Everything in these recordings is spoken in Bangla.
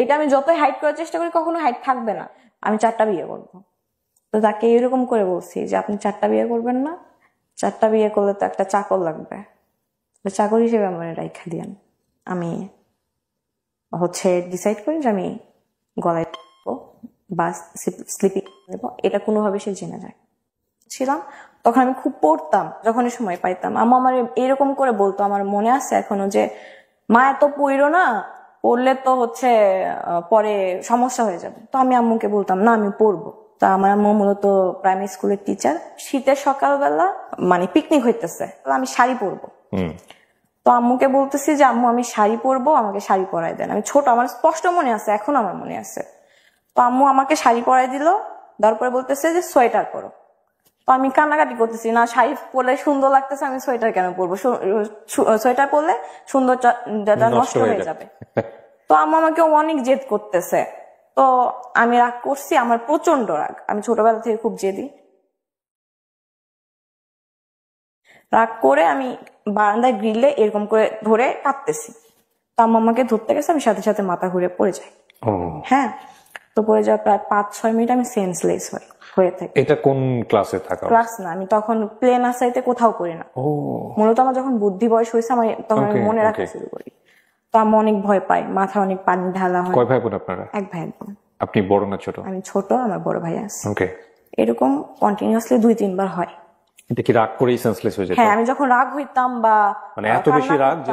এটা আমি যতই হাইড করার চেষ্টা করি কখনো হাইড থাকবে না, আমি 4টা বিয়ে করবো। তো তাকে এরকম করে বলছি যে আপনি 4টা বিয়ে করবেন না, 4টা বিয়ে করলে তো একটা চাকর লাগবে, চাকর হিসেবে আমার রাইখা দিয়েন। আমি ডিসাইড করি যে আমি গলায় বা স্লিপিং দেবো, এটা কোনোভাবে সে জেনে যায় ছিলাম। তখন আমি খুব পড়তাম, যখনই সময় পাইতাম আম্মু আমার এরকম করে বলতো, আমার মনে আছে এখনো, যে মা এত পড়ো না, পড়লে তো পরে সমস্যা হয়ে যাবে। তো আমি আম্মুকে বলতাম না আমি পড়বো। তা আমার আম্মু মূলত প্রাইমারি স্কুলের টিচার। শীতের সকালবেলা মানে পিকনিক হইতেছে, আমি শাড়ি পরবো। তো আম্মুকে বলতেছি যে আম্মু আমি শাড়ি পরবো, আমাকে শাড়ি পরাই দেন। আমি ছোট, আমার স্পষ্ট মনে আছে, এখন আমার মনে আছে। তো আম্মু আমাকে শাড়ি পরাই দিল, তারপরে বলতেছে যে সোয়েটার পরো। তো আমি কান্নাকাটি করতেছি, না শাড়ি পরলে সুন্দর লাগতেছে, আমি সোয়েটার কেন পরবো, সোয়েটার পরলে সৌন্দর্যটা নষ্ট হয়ে যাবে। তো আম্মু আমাকে অনেক জেদ করতেছে। তো আমি রাগ করছি, আমার প্রচন্ড রাগ, আমি ছোটবেলা থেকে খুব জেদি। রাগ করে আমি বারান্দায় গ্রিলে এরকম করে ধরে কাঁদতেছি। তো আম্মু আমাকে ধরতে গেছে, আমি সাথে সাথে মাথা ঘুরে পড়ে যাই। হ্যাঁ, তো পড়ে যাওয়ার প্রায় 5-6 মিনিট আমি সেন্সলেস হয়ে থাকি। এটা কোন ক্লাসে থাকা? ক্লাস না, আমি তখন প্লে নার্সারিতে কোথাও করি না। মূলত আমার যখন বুদ্ধি বয়স হয়েছে, আমি তখন মনে রাখতে শুরু করি। তো আমি অনেক ভয় পাই, মাথা অনেক পানি ঢালা হয়। কয় ভাই বোন আপনারা? 1 ভাই 1 বোন। আপনি বড় না ছোট? আমি ছোট, আমার বড় ভাই আছে। ওকে। এরকম কন্টিনিউয়াসলি 2-3 বার হয়। এটা কি রাগ করেই সেন্সলেস হয়ে যায়? হ্যাঁ, আমি যখন রাগ হইতাম বা মানে এত বেশি রাগ যে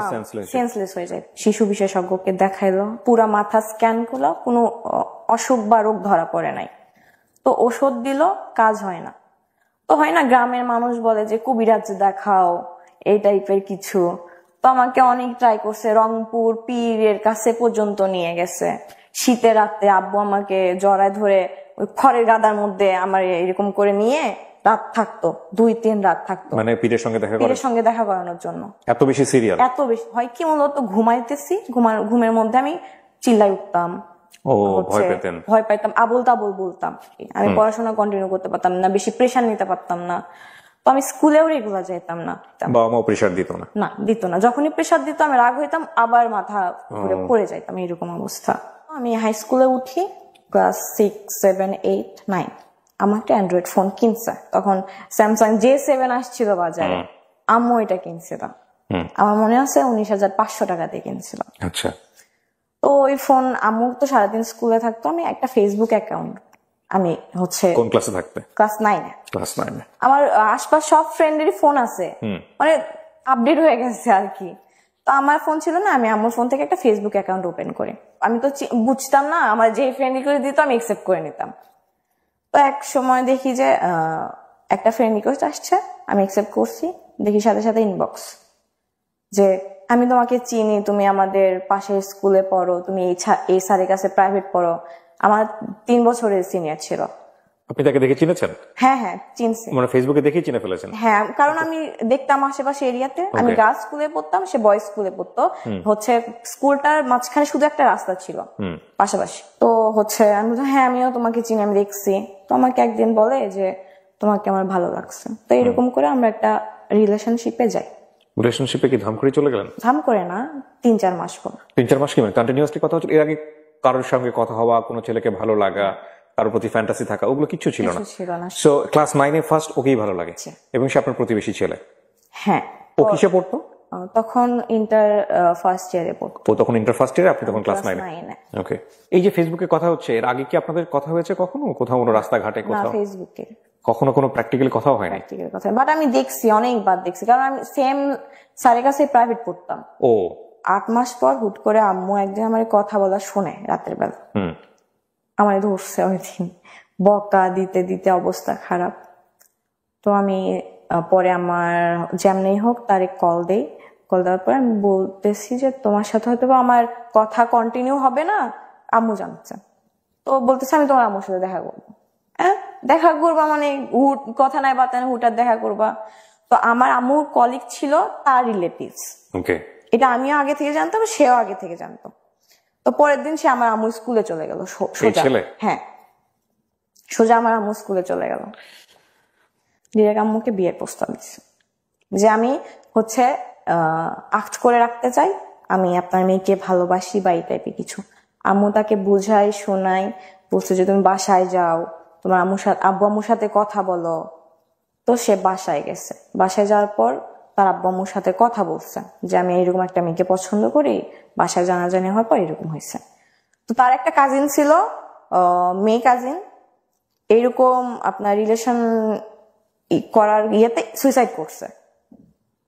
সেন্সলেস হয়ে যায়। শিশু বিশেষজ্ঞকে দেখাইলো, পুরা মাথা স্ক্যান করলো, কোনো অসুখ বা রোগ ধরা পড়ে নাই। তো ওষুধ দিল, কাজ হয় না। তো হয় না, গ্রামের মানুষ বলে যে কবিরাজ দেখাও, এই টাইপের কিছু। তো আমাকে অনেক ট্রাই করছে, রংপুর পীরের কাছে পর্যন্ত নিয়ে গেছে। শীতের রাতে আব্বু আমাকে জড়ায় ধরে ওই খড়ের গাদার মধ্যে আমার এরকম করে নিয়ে রাত থাকতো, 2-3 রাত থাকতো, মানে পীরের সঙ্গে দেখা করানোর জন্য। এত বেশি সিরিয়াস? এত বেশি হয় কি, মূলত ঘুমাইতেছি, ঘুমের মধ্যে আমি চিল্লাই উঠতাম, ভয় পাইতাম, আবল তাবল বলতাম। আমি পড়াশোনা কন্টিনিউ করতে পারতাম না, বেশি প্রেশার নিতে পারতাম না। তো আমি স্কুলেও রেগুলার যেতাম না। বাবা মা প্রেশার দিত না? না, দিত না। যখনই প্রেশার দিত আমি রাগ হইতাম, আবার মাথা ঘুরে পড়ে যাইতাম, এরকম অবস্থা। আমি হাই স্কুলে উঠি, ক্লাস 6, 7, 8, 9। আমার একটা অ্যান্ড্রয়েড ফোন কিনছে, তখন স্যামসাং J7 আসছিল বাজারে। আম্মু এটা কিনছিল, আমার মনে আছে 19,500 টাকা দিয়ে কিনছিল। আচ্ছা। তো ওই ফোন, আম্মু তো সারাদিন স্কুলে থাকতো, আমি একটা ফেসবুক অ্যাকাউন্ট, আমি কোন ক্লাসে থাকতে? ক্লাস 9 এ। ক্লাস 9 এ আমার আশপাশ সব ফ্রেন্ডেরই ফোন আছে, মানে আপডেট হয়ে গেছে আর কি। তো আমার ফোন ছিল না, আমি আম্মুর ফোন থেকে একটা ফেসবুক অ্যাকাউন্ট ওপেন করি। আমি তো বুঝতাম না, আমার যে ফ্রেন্ড রিকোয়েস্ট দিত আমি অ্যাকসেপ্ট করে নিতাম। তো এক সময় দেখি যে একটা ফ্রেন্ড রিকোয়েস্ট আসছে, আমি অ্যাকসেপ্ট করছি, দেখি সাথে সাথে ইনবক্স যে আমি তোমাকে চিনি, তুমি আমাদের পাশের স্কুলে পড়ো, তুমি এই স্যারের কাছে প্রাইভেট পড়ো। আমার 3 বছরের সিনিয়র ছিল। আপনি তাকে দেখে চিনেছেন? হ্যাঁ হ্যাঁ, চিনছি। মানে ফেসবুকে দেখে চিনে ফেলেছেন? হ্যাঁ, কারণ আমি দেখতাম আশেপাশে এরিয়াতে, আমি গার্লস স্কুলে পড়তাম, সে বয়েজ স্কুলে পড়তো। স্কুলটার মাঝখানে শুধু একটা রাস্তা ছিল পাশাপাশি। তো আমি হ্যাঁ আমিও তোমাকে চিনি, আমি দেখছি। তো আমাকে একদিন বলে যে তোমাকে আমার ভালো লাগছে। তো এরকম করে আমরা একটা রিলেশনশিপে যাই। রিলেশনশিপে কি ধাম করে চলে গেলেন? ধাম করে না, 3-4 মাস পর। 3-4 মাস কি মানে কন্টিনিউয়াসলি কথা হচ্ছিল? এর আগে কারোর সঙ্গে কথা হওয়া, কোনো ছেলেকে ভালো লাগা, কারোর প্রতি ফ্যান্টাসি থাকা, ওগুলো কিছু ছিল না? সো ক্লাস 9 এ ফার্স্ট ওকেই ভালো লাগে, এবং সে আপনার প্রতিবেশী ছেলে? হ্যাঁ। ও কিসে পড়তো তখন? ইন্টার ফার্স্ট ইয়ারে পড়তো। ও তখন ইন্টার ফার্স্ট ইয়ারে, আপনি তখন ক্লাস 9 এ। ওকে। এই যে ফেসবুকে কথা হচ্ছে, এর আগে কি আপনাদের কথা হয়েছে কখনো, কোথাও কোনো রাস্তাঘাটে কোথাও? না, ফেসবুকে। কখনো কোনো প্র্যাকটিক্যালি কথাও হয় না? প্র্যাকটিক্যাল কথা, বাট আমি দেখছি, অনেকবার দেখছি, কারণ আমি সেম স্যারের কাছে প্রাইভেট পড়তাম। 8 মাস পর হুট করে আম্মু একদিন আমার কথা বলা শুনে রাতের বেলা, আমার ধরছে ওই দিন, বকা দিতে দিতে অবস্থা খারাপ। তো আমি পরে আমার যেমনি হোক তারে কল দেই। কল দেওয়ার পরে আমি বলতেছি যে তোমার সাথে হয়তো আমার কথা কন্টিনিউ হবে না, আম্মু জানছে। তো বলতেছে আমি তোমার আম্মুর সাথে দেখা করবো। হ্যাঁ, দেখা করবা মানে কথা নাই বাতা নাই, হুটার দেখা করবা। তো আমার আম্মুর কলিগ ছিল তার রিলেটিভস। এটা আমিও আগে থেকে জানতাম, সেও আগে থেকে জানতো। তো পরের দিন সে আমার আম্মুর স্কুলে চলে গেল সোজা। হ্যাঁ, সোজা আমার আম্মু স্কুলে চলে গেল, ডিরেক্ট আম্মুকে বিয়ের প্রস্তাব দিচ্ছে যে আমি আক্ট করে রাখতে চাই, আমি আপনার মেয়েকে ভালোবাসি বা এই টাইপের কিছু। আম্মু তাকে বুঝাই শোনাই, বলছে যে তুমি বাসায় যাও, তোমার আব্বু আম্মুর সাথে কথা বলো। তো সে বাসায় গেছে। বাসায় যাওয়ার পর তার আব্বু আম্মুর সাথে কথা বলছে যে আমি এরকম একটা মেয়েকে পছন্দ করি, বাসায় জানাজানি হওয়ার পর এরকম হয়েছে। তো তার একটা কাজিন ছিল, মেয়ে কাজিন, এইরকম আপনার রিলেশন করার ইয়েতে সুইসাইড করছে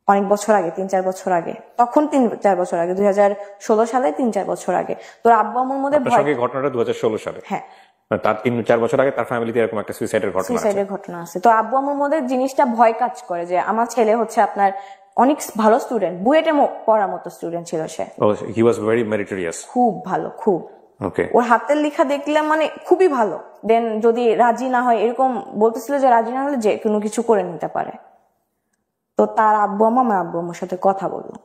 অনেক বছর আগে, 3-4 বছর আগে। তখন 3-4 বছর আগে, 2016 সালে, 3-4 বছর আগে। তোর আব্বু আম্মুর মধ্যে ঘটনাটা 2016 সালে। হ্যাঁ, তার 3-4 বছর আগে তার ফ্যামিলিতে এরকম একটা সুইসাইডের ঘটনা আছে। তো আব্বু আম্মুর মধ্যে জিনিসটা ভয় কাজ করে যে আমার ছেলে হচ্ছে আপনার অনেক ভালো স্টুডেন্ট, বুয়েটে পড়ার মতো স্টুডেন্ট ছিল সে। হি ওয়াজ ভেরি মেরিটোরিয়াস, খুব ভালো, খুব। ওকে, ওর হাতের লেখা দেখলাম মানে খুবই ভালো। দেন যদি রাজি না হয়, এরকম বলতেছিল যে রাজি না হলে যে কোনো কিছু করে নিতে পারে। তো তার আব্বু আম্মু আমার আব্বু আম্মুর সাথে কথা বললো,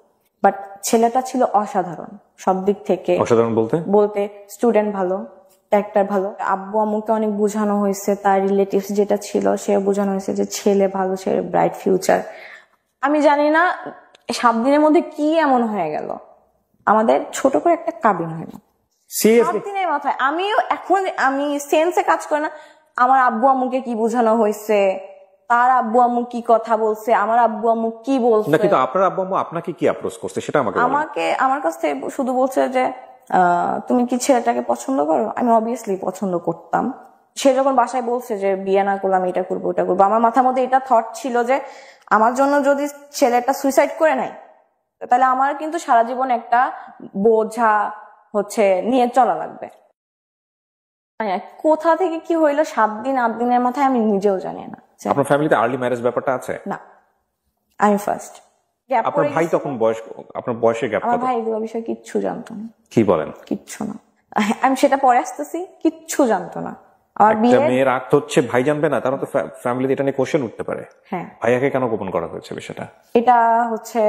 বাট ছেলেটা ছিল অসাধারণ সব দিক থেকে। অসাধারণ বলতে স্টুডেন্ট ভালো, ক্যারেক্টার ভালো। আব্বু আম্মুকে অনেক বোঝানো হয়েছে, তার রিলেটিভস যেটা ছিল সে বোঝানো হয়েছে যে ছেলে ভালো, সে ব্রাইট ফিউচার। আমি জানি না 7 দিনের মধ্যে কি এমন হয়ে গেল, আমাদের ছোট করে একটা কাবিন হইল 7 দিনের মাথায়। আমিও এখন আমি সেন্সে কাজ করে না আমার আব্বু আম্মুকে কি বোঝানো হয়েছে, তার আব্বু আম্মু কি কথা বলছে, আমার আব্বু আম্মু কি বলছে। না, কিন্তু আপনার আব্বু আম্মু আপনাকে কি অ্যাপ্রোচ করছে সেটা আমাকে বলেন। আমার কাছ থেকে শুধু বলছে যে তুমি কি ছেলেটাকে পছন্দ করো। আমি অবভিয়াসলি পছন্দ করতাম। সে যখন বাসায় বলছে যে বিয়ে না করলাম, এটা করবো ওটা করবো, আমার মাথার মধ্যে এটা থট ছিল যে আমার জন্য যদি ছেলেটা সুইসাইড করে নাই, তাহলে আমার কিন্তু সারা জীবন একটা বোঝা হচ্ছে নিয়ে চলা লাগবে। কোথা থেকে কি হইলো 7 দিন 8 দিনের মাথায় আমি নিজেও জানি না। আপনার ফ্যামিলিতে আর্লি ম্যারেজ ব্যাপারটা আছে? না, আমি ফার্স্ট। আপনার ভাই তখন আপনার বয়সের গ্যাপ কত? আমার ভাই এগুলো বিষয়ে কিচ্ছু জানতো না। কি বলেন? কিচ্ছু না। আমি সেটা পরে আসতেছি, কিচ্ছু জানতো না। আমার মেয়ের আক্ত হচ্ছে ভাই জানবে না, তারা তো ফ্যামিলিতে এটা নিয়ে কোশ্চেন উঠতে পারে। হ্যাঁ, ভাইয়াকে কেন গোপন করা হয়েছে বিষয়টা? এটা হচ্ছে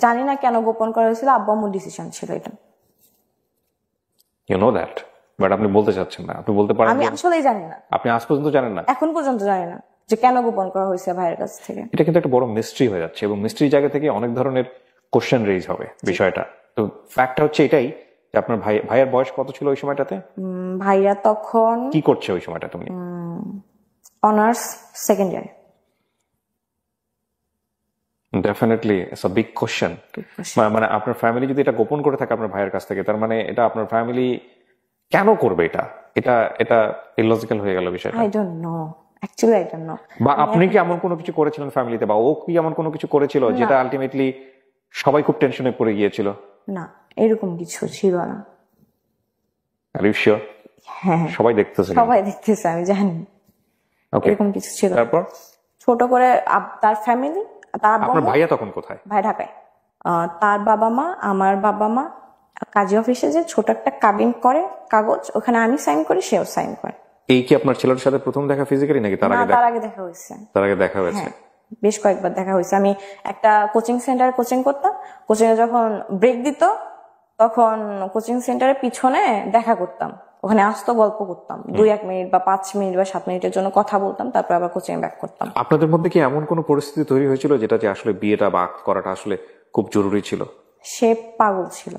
জানি না কেন গোপন করা হয়েছিল, আব্বু আম্মুর ডিসিশন ছিল এটা। ইউ নো দ্যাট, বাট আপনি বলতে চাচ্ছেন না। আপনি বলতে পারেন। আমি আসলেই জানি না। আপনি আজ পর্যন্ত জানেন না? এখন পর্যন্ত জানি না যে কেন গোপন করা হয়েছে ভাইয়ের কাছ থেকে। এটা কিন্তু একটা বড় মিস্ট্রি হয়ে যাচ্ছে, এবং মিস্ট্রি জায়গা থেকে অনেক ধরনের কোশ্চেন রেজ হবে বিষয়টা। তো ফ্যাক্টটা হচ্ছে এটাই যে আপনার ভাইয়ের বয়স কত ছিল ওই সময়টাতে? ভাইয়া তখন কি করছে ওই সময়টা? তুমি honours second year. Definitely it's a big question. মানে আপনার ফ্যামিলি যদি এটা গোপন করে থাকে আপনার ভাইয়ের কাছ থেকে, তার মানে এটা আপনার ফ্যামিলি কেন করবে? এটা ইলজিক্যাল হয়ে গেল বিষয়টা। I don't know, actually I don't know. বা আপনি কি এমন কোনো কিছু করেছিলেন ফ্যামিলিতে, বা ও কি এমন কোনো কিছু করেছিল যেটা আলটিমেটলি সবাই খুব টেনশনে পড়ে গিয়েছিল? না, এরকম কিছু ছিল না। Are you sure? হ্যাঁ, সবাই দেখতেছে, আমি জানি। এরকম কিছু ছিল। তারপর ছোট করে তার ফ্যামিলি, তার আপনার ভাইয়া তখন কোথায়? ভাই ঢাকায়। তার বাবা মা, আমার বাবা মা কাজী অফিসে যে ছোট একটা কাবিন করে কাগজ, ওখানে আমি সাইন করি, সেও সাইন করে। এই কি আপনার ছেলের সাথে প্রথম দেখা ফিজিক্যালি, নাকি তার আগে দেখা হয়েছে? তার আগে দেখা হয়েছে, বেশ কয়েকবার দেখা হয়েছে। আমি একটা কোচিং সেন্টারে কোচিং করতাম, কোচিং এ যখন ব্রেক দিত তখন কোচিং সেন্টারের পিছনে দেখা করতাম, ওখানে আসতো, গল্প করতাম 2-1 মিনিট বা 5 মিনিট বা 7 মিনিটের জন্য কথা বলতাম, তারপর আবার কোচিং ব্যাক করতাম। আপনাদের মধ্যে কি এমন কোনো পরিস্থিতি তৈরি হয়েছিল যেটা যে আসলে বিয়েটা বা আক্ত করাটা আসলে খুব জরুরি ছিল? সে পাগল ছিল।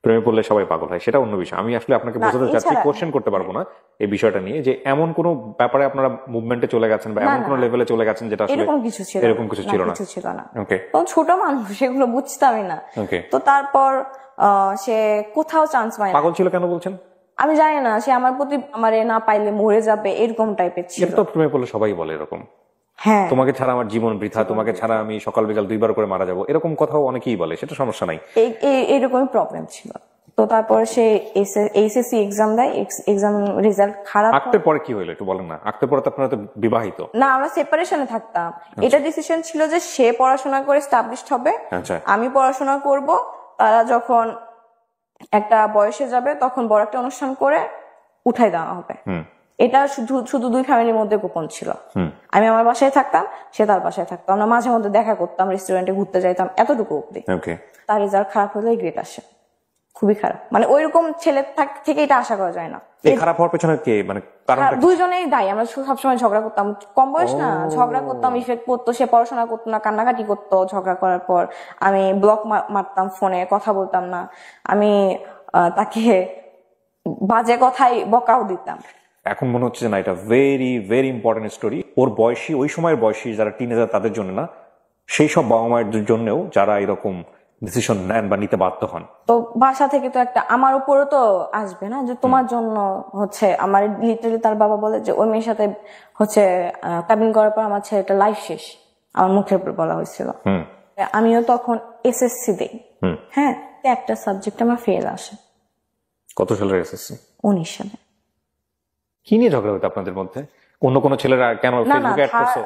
প্রেমে পড়লে সবাই পাগল হয়, সেটা অন্য বিষয়। আমি আসলে আপনাকে বোঝাতে চাচ্ছি, কোশ্চেন করতে পারবো না এই বিষয়টা নিয়ে, যে এমন কোন ব্যাপারে আপনারা মুভমেন্টে চলে গেছেন বা এমন কোন লেভেলে চলে গেছেন যেটা আসলে এরকম কিছু ছিল না। ওকে, তখন ছোট মানুষ, সেগুলো বুঝতামই না। ওকে, তো তারপর সে কোথাও চান্স পায় না। পাগল ছিল কেন বলছেন? আমি জানি না, সে আমার প্রতি আমারে না পাইলে মরে যাবে এরকম টাইপের ছিল। তো প্রেমে পড়লে সবাই বলে এরকম, হ্যাঁ, তোমাকে ছাড়া আমার জীবন বৃথা, তোমাকে ছাড়া আমি সকাল বিকাল 2 বার করে মারা যাবো, এরকম কথাও অনেকেই বলে, সেটা সমস্যা নাই। এইরকমই প্রবলেম ছিল। তো তারপর সে এইচএসসি এক্সাম দেয়, এক্সাম রেজাল্ট খারাপ। আক্তের পরে কি হইলো একটু বলেন না? আক্তের পরে তো আপনারা তো বিবাহিত না, আমরা সেপারেশনে থাকতাম। এটা ডিসিশন ছিল যে সে পড়াশোনা করে এস্টাবলিশড হবে, আমি পড়াশোনা করব। তারা যখন একটা বয়সে যাবে তখন বড় একটা অনুষ্ঠান করে উঠাই দেওয়া হবে। এটা শুধু 2 ফ্যামিলির মধ্যে গোপন ছিল। আমি আমার বাসায় থাকতাম, সে তার বাসায় থাকতো, আমরা মাঝে মধ্যে দেখা করতাম, রেস্টুরেন্টে ঘুরতে যাইতাম, এতটুকু অব্দি। তার রেজাল্ট খারাপ হলে গ্রেড আসে, খুবই খারাপ। মানে ওইরকম ছেলে থেকে এটা আশা করা যায় না। খারাপ হওয়ার পেছনে কে, মানে দুইজনেই দায়ী। আমরা সবসময় ঝগড়া করতাম, কম বয়স না, ঝগড়া করতাম, ইফেক্ট পড়তো। সে পড়াশোনা করতো না, কান্নাকাটি করতো ঝগড়া করার পর। আমি ব্লক মারতাম ফোনে, কথা বলতাম না। আমি তাকে বাজে কথাই বকাও দিতাম। এখন মনে হচ্ছে যে না, এটা ভেরি ভেরি ইম্পর্টেন্ট স্টোরি। ওর বয়সী, ওই সময়ের বয়সী যারা টিনেজার তাদের জন্য না, সেই সব বাবা মায়ের জন্যও যারা এরকম ডিসিশন নেন বা নিতে বাধ্য হন। তো বাসা থেকে তো একটা আমার উপরও তো আসবে না যে তোমার জন্য হচ্ছে আমার লিটারালি তার বাবা বলে যে ওই মেয়ের সাথে হচ্ছে কাবিন করার পর আমার ছেলেটা লাইফ শেষ, আমার মুখের উপর বলা হয়েছিল। আমিও তখন এসএসসি দেই, হ্যাঁ, একটা সাবজেক্ট আমার ফেল আসে। কত সালের এসএসসি? 19 সালে। কি নিয়ে ঝগড়া হতো আপনাদের মধ্যে? অন্য কোনো ছেলেরা কেন ফেসবুকে অ্যাড করছে?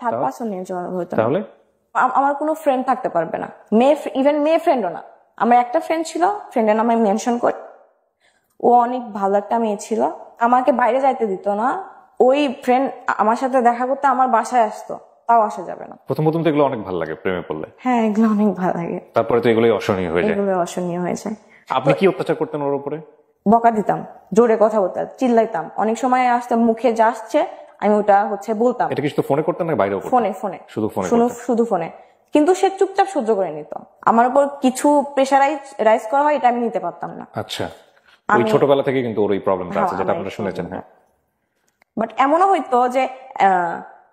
থার্ড পারসন নিয়ে ঝগড়া হতো। তাহলে আমার কোনো ফ্রেন্ড থাকতে পারবে না, ইভেন মেয়ে ফ্রেন্ডও না। আমার একটা ফ্রেন্ড ছিল, ফ্রেন্ডের নাম আমি মেনশন করি। ও অনেক ভালো একটা মেয়ে ছিল, আমাকে বাইরে যাইতে দিত না। ওই ফ্রেন্ড আমার সাথে দেখা করতে আমার বাসায় আসতো, তাও আসা যাবে না। প্রথম প্রথম তো এগুলো অনেক ভালো লাগে প্রেমে পড়লে। হ্যাঁ, এগুলো অনেক ভালো লাগে। তারপরে তো এগুলোই অসহনীয় হয়ে যায়। এগুলো অসহনীয় হয়ে যায়। আপনি কি অত্যাচার করতেন ওর উপরে? বকা দিতাম, জোরে কথা বলতাম, চিল্লাইতাম। অনেক সময় আসতে মুখে যা আসছে আমি ওটা হচ্ছে বলতাম। এটা কি শুধু ফোনে করতেন না বাইরেও? ফোনে। শুধু ফোনে। কিন্তু সে চুপচাপ সহ্য করে নিত। আমার উপর কিছু প্রেশারাইজ করা হয়, এটা আমি নিতে পারতাম না। আচ্ছা, ওই ছোটবেলা থেকে কিন্তু ওর এই প্রবলেমটা আছে, যেটা আপনারা শুনেছেন। হ্যাঁ, বাট এমনও হইতো যে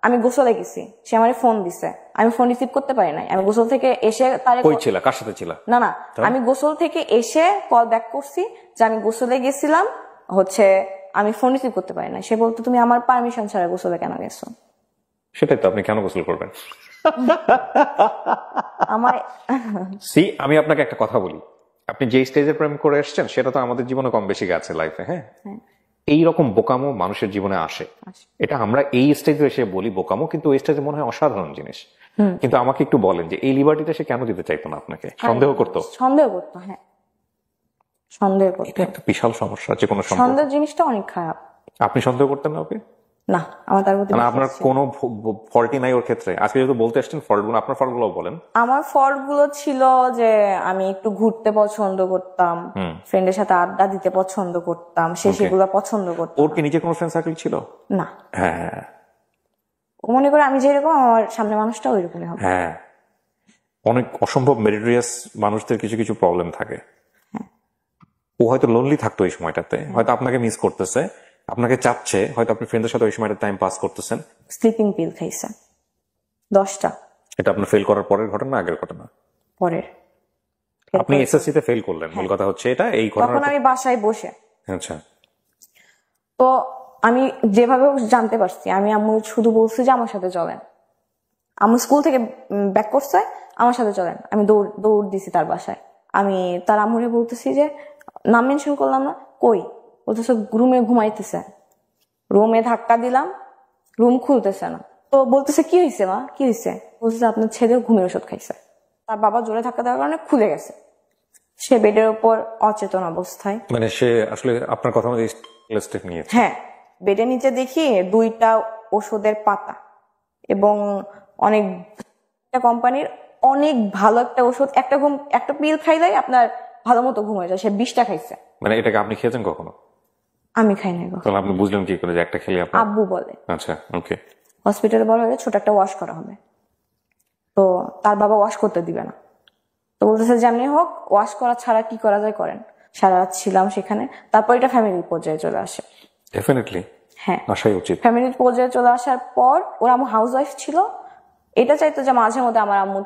আমি গোসলে গেছি, সে আমার ফোন দিছে, আমি ফোন রিসিভ করতে পারি নাই। আমি গোসল থেকে এসে তার কই ছিল, কার সাথে ছিল? না, আমি গোসল থেকে এসে কল ব্যাক করছি যে আমি গোসলে গেছিলাম, হচ্ছে আমি ফোন রিসিভ করতে পারি না। সে বলতো তুমি আমার পারমিশন ছাড়া গোসলে কেন গেছো? সেটাই তো, আপনি কেন গোসল করবেন? আমি আপনাকে একটা কথা বলি, আপনি যে স্টেজে প্রেম করে এসছেন সেটা তো আমাদের জীবনে কম বেশি গেছে লাইফে। হ্যাঁ, এইরকম বোকামো মানুষের জীবনে আসে। এটা আমরা এই স্টেজে এসে বলি বোকামো, কিন্তু ওই স্টেজে মনে হয় অসাধারণ জিনিস। কিন্তু আমাকে একটু বলেন যে এই লিবার্টিটা সে কেন দিতে চাইতো না আপনাকে? সন্দেহ করতো? হ্যাঁ, সন্দেহ করতো। এটা একটা বিশাল সমস্যা, যে কোনো সন্দেহ জিনিসটা অনেক খারাপ। আপনি সন্দেহ করতেন না ওকে? না, আমার তার প্রতি আপনার কোনো ফল্টই নাই ওর ক্ষেত্রে? আজকে যেহেতু বলতে আসছেন ফল্টগুলো, আপনার ফল্টগুলো বলেন। আমার ফল্ট গুলো ছিল যে আমি একটু ঘুরতে পছন্দ করতাম, ফ্রেন্ডের সাথে আড্ডা দিতে পছন্দ করতাম, সে সেগুলো পছন্দ করতাম। ওর কি নিজে কোনো ফ্রেন্ড সার্কেল ছিল? না। হ্যাঁ, ও মনে করে আমি যেরকম আমার সামনে মানুষটা ওইরকমই হবে। হ্যাঁ, অনেক অসম্ভব মেরিটোরিয়াস মানুষদের কিছু কিছু প্রবলেম থাকে। ও হয়তো লোনলি থাকতো এই সময়টাতে, হয়তো আপনাকে মিস করতেছে, আপনাকে চাচ্ছে, হয়তো আপনি ফ্রেন্ডের সাথে ওই সময়টা টাইম পাস করতেছেন। স্লিপিং পিল খাইছে 10টা। এটা আপনার ফেল করার পরের ঘটনা, আগের ঘটনা? পরের। আপনি এসএসসি তে ফেল করলেন, মূল কথা হচ্ছে এটা। এই ঘটনা তখন আমি বাসায় বসে, আচ্ছা, তো আমি যেভাবে জানতে পারছি, আমি আম্মু শুধু বলছি যে আমার সাথে চলেন। আম্মু স্কুল থেকে ব্যাক করছে, আমার সাথে চলেন। আমি দৌড় দিছি তার বাসায়। আমি তার আম্মুরে বলতেছি যে নাম মেনশন করলাম না, কই? বলতেছে রুমে ঘুমাইতেছে। রুমে ধাক্কা দিলাম, রুম খুলতেছে না। তো বলতেছে কি হয়েছে মা, কি হয়েছে? বলতেছে আপনার ছেলে ঘুমের ওষুধ খাইছে। তার বাবা জোরে ধাক্কা দেওয়ার কারণে খুলে গেছে। সে বেডের উপর অচেতন অবস্থায়। মানে সে আসলে আপনার কথা মতো স্টেপ নিয়েছে? হ্যাঁ, বেডের নিচে দেখি 2টা ওষুধের পাতা এবং অনেক কোম্পানির অনেক ভালো একটা ওষুধ। একটা পিল খাইলেই আপনার ভালো মতো ঘুম হয়ে যায়। সে 20টা খাইছে। মানে এটাকে আপনি খেয়েছেন কখনো? আমি খাই নাই। তাহলে আপনি বুঝলেন কি করে যে একটা খেলে আপনার? আব্বু বলে। আচ্ছা, ওকে। হসপিটালে বলা হলে ছোট একটা ওয়াশ করা হবে, তো তার বাবা ওয়াশ করতে দিবে না। তো বলতেছে যেমনি হোক ওয়াশ করা ছাড়া কি করা যায় করেন। সারা রাত ছিলাম সেখানে। তারপর এটা ফ্যামিলি পর্যায়ে চলে আসে। ডেফিনেটলি, হ্যাঁ, আসাই উচিত। ফ্যামিলি পর্যায়ে চলে আসার পর ওর আম্মু হাউস ওয়াইফ ছিল। এটা চাইতো যে মাঝে মধ্যে আমার আম্মু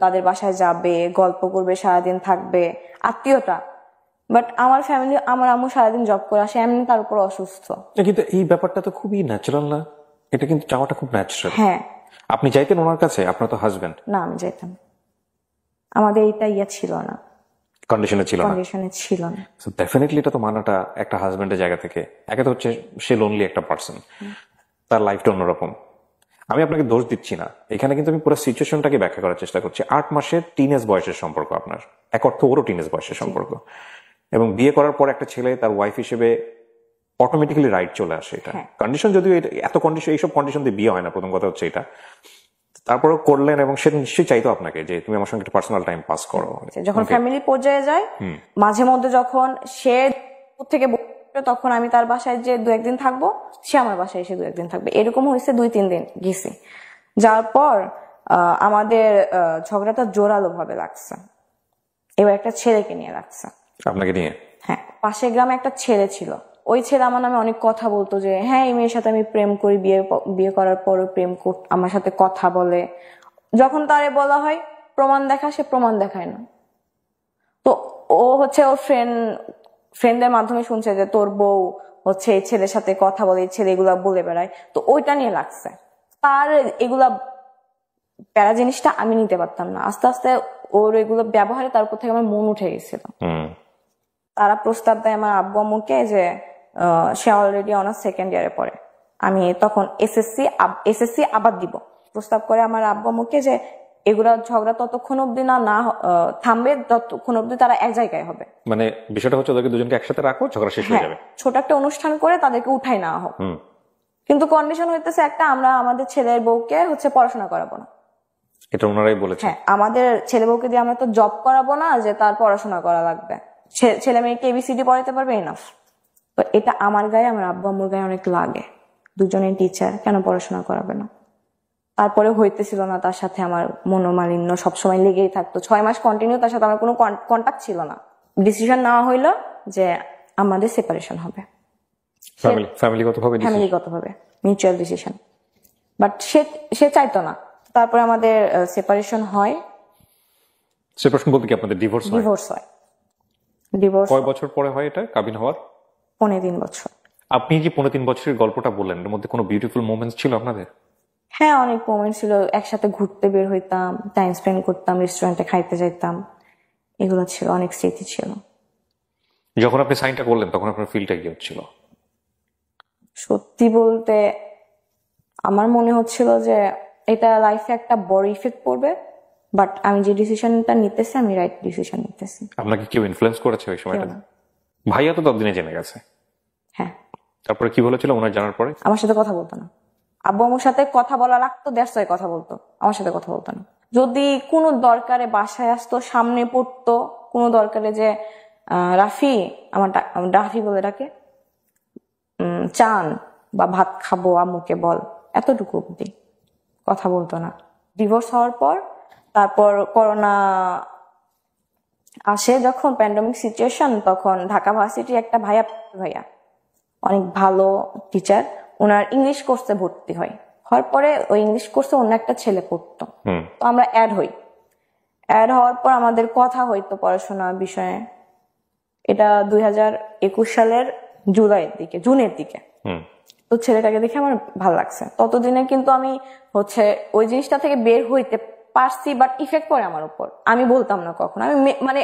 তাদের বাসায় যাবে, গল্প করবে, সারাদিন থাকবে, আত্মীয়তা। বাট আমার আম্মু সারাদিন জব করে আসে, এমনি তার উপর অসুস্থ। কিন্তু এই ব্যাপারটা তো খুবই ন্যাচারাল না? এটা কিন্তু চাওয়াটা খুব ন্যাচারাল। হ্যাঁ, আপনি চাইতেন ওনার কাছে? আপনার তো হাজবেন্ড। না, আমি চাইতাম। আমাদের এইটা ছিল না, কন্ডিশনে ছিল না। ডেফিনেটলি এটা তো মানাটা একটা হাজবেন্ডের জায়গা থেকে। একে তো হচ্ছে সে লোনলি একটা পার্সন, তার লাইফটা অন্যরকম। আমি আপনাকে দোষ দিচ্ছি না এখানে, কিন্তু আমি পুরো সিচুয়েশনটাকে ব্যাখ্যা করার চেষ্টা করছি। 8 মাসের টিনেজ বয়সের সম্পর্ক আপনার, এক অর্থ ওরও টিনেজ বয়সের সম্পর্ক, এবং বিয়ে করার পর একটা ছেলে তার ওয়াইফ হিসেবে অটোমেটিক্যালি রাইট চলে আসে। এটা কন্ডিশন, যদিও এত কন্ডিশন, এইসব কন্ডিশন দিয়ে বিয়ে হয় না, প্রথম কথা হচ্ছে এটা। তারপরেও করলেন, এবং সে নিশ্চয়ই চাইতো আপনাকে যে তুমি আমার সঙ্গে একটা পার্সোনাল টাইম পাস করো। যখন ফ্যামিলি পর্যায়ে যায়, মাঝে মধ্যে যখন সে থেকে তখন আমি তার বাসায় যে 2-1 দিন থাকবো, সে আমার বাসায় এসে 2-1 দিন থাকবে। এরকম হয়েছে 2-3 দিন গেছি। যার পর আমাদের ঝগড়াটা জোরালো ভাবে লাগছে। এবার একটা ছেলেকে নিয়ে লাগছে। আপনাকে নিয়ে? হ্যাঁ, পাশের গ্রামে একটা ছেলে ছিল, ওই ছেলে আমার নামে অনেক কথা বলতো যে হ্যাঁ এই মেয়ের সাথে আমি প্রেম করি, বিয়ে করার পরও আমার সাথে কথা বলে। যখন তারে বলা হয় প্রমাণ দেখা, সে প্রমাণ দেখায় না। তো ও হচ্ছে ওর ফ্রেন্ডদের মাধ্যমে শুনছে যে তোর বউ হচ্ছে এই ছেলের সাথে কথা বলে, এই ছেলে এগুলা বলে বেড়ায়। তো ওইটা নিয়ে লাগছে তার। এগুলা প্যারা জিনিসটা আমি নিতে পারতাম না। আস্তে আস্তে ওর এগুলো ব্যবহারে তার উপর থেকে আমার মন উঠে গেছিল। তারা প্রস্তাব দেয় আমার আব্বু আম্মুকে যে সে অলরেডি অনার্স সেকেন্ড ইয়ারে পড়ে, আমি তখন এসএসসি আবার দিব। প্রস্তাব করে আমার আব্বু আম্মুকে যে এগুলা ঝগড়া ততক্ষণ অব্দি না থামবে ততক্ষণ অব্দি তারা এক জায়গায় হবে। মানে বিষয়টা হচ্ছে ওদেরকে দুজনকে একসাথে রাখো, ঝগড়া শেষ হয়ে যাবে। ছোট একটা অনুষ্ঠান করে তাদেরকে উঠাই না হোক, কিন্তু কন্ডিশন হইতেছে একটা, আমরা আমাদের ছেলের বউকে হচ্ছে পড়াশোনা করাবো না। এটা ওনারাই বলেছে। হ্যাঁ, আমাদের ছেলে বউকে দিয়ে আমরা তো জব করাবো না যে তার পড়াশোনা করা লাগবে। ছেলে মেয়েকে এবিসিডি পড়াতে পারবে এনাফ। তো এটা আমার গায়ে, আমার আব্বু আম্মুর গায়ে অনেক লাগে। দুজনের টিচার, কেন পড়াশোনা করাবে না? তারপরে হইতেছিল না তার সাথে আমার মনোমালিন্য সবসময় লেগেই থাকতো। 6 মাস কন্টিনিউ তার সাথে আমার কোনো কন্টাক্ট ছিল না। ডিসিশন নেওয়া হইলো যে আমাদের সেপারেশন হবে, ফ্যামিলিগতভাবে মিউচুয়াল ডিসিশন। বাট সে চাইতো না। তারপরে আমাদের সেপারেশন হয়। সেপারেশন বলতে কি আপনাদের ডিভোর্স হয়? ডিভোর্স কয় বছর পরে হয় এটা, কাবিন হওয়ার? 3.5 বছর। আপনি যে 3.5 বছরের গল্পটা বললেন, এর মধ্যে কোনো বিউটিফুল মোমেন্টস ছিল আপনাদের? হ্যাঁ, অনেক মোমেন্ট ছিল। একসাথে ঘুরতে বের হইতাম, টাইম স্পেন্ড করতাম, রেস্টুরেন্টে খাইতে যাইতাম, এগুলো ছিল, অনেক স্মৃতি ছিল। যখন আপনি সাইনটা করলেন তখন আপনার ফিলটা কি হচ্ছিল? সত্যি বলতে আমার মনে হচ্ছিল যে এটা লাইফে একটা বড় ইফেক্ট পড়বে, বাট আমি যে ডিসিশনটা নিতেছি আমি রাইট ডিসিশন নিতেছি। আপনাকে কেউ ইনফ্লুয়েন্স করেছে ওই সময়টা? ভাইয়া তো ততদিনে জেনে গেছে। হ্যাঁ। তারপরে কি বলেছিল ওনার জানার পরে? আমার সাথে কথা বলতো না। আব্বু আম্মুর সাথে কথা বলা রাখতো, দ্যাটস ওয়াই কথা বলতো, আমার সাথে কথা বলতো না। যদি কোনো দরকারে বাসায় আসতো, সামনে পড়তো, কোনো দরকারে যে রাফি, আমার রাফি বলে ডাকে, চান বা ভাত খাবো আম্মুকে বল, এতটুকু অব্দি, কথা বলতো না। ডিভোর্স হওয়ার পর তারপর করোনা আসে, যখন প্যান্ডেমিক সিচুয়েশন, তখন ঢাকা ভার্সিটির একটা ভাইয়া অনেক ভালো টিচার, ওনার ইংলিশ কোর্সে ভর্তি হওয়ার পরে ওই ইংলিশ কোর্সে অন্য একটা ছেলে পড়তো। তো আমরা অ্যাড হওয়ার পর আমাদের কথা হইতো পড়াশোনার বিষয়ে। এটা 2021 সালের জুনের দিকে। তো ছেলেটাকে দেখে আমার ভালো লাগছে। ততদিনে কিন্তু আমি হচ্ছে ওই জিনিসটা থেকে বের হইতে পারছি, বাট ইফেক্ট পড়ে আমার উপর। আমি বলতাম না কখনো। আমি মানে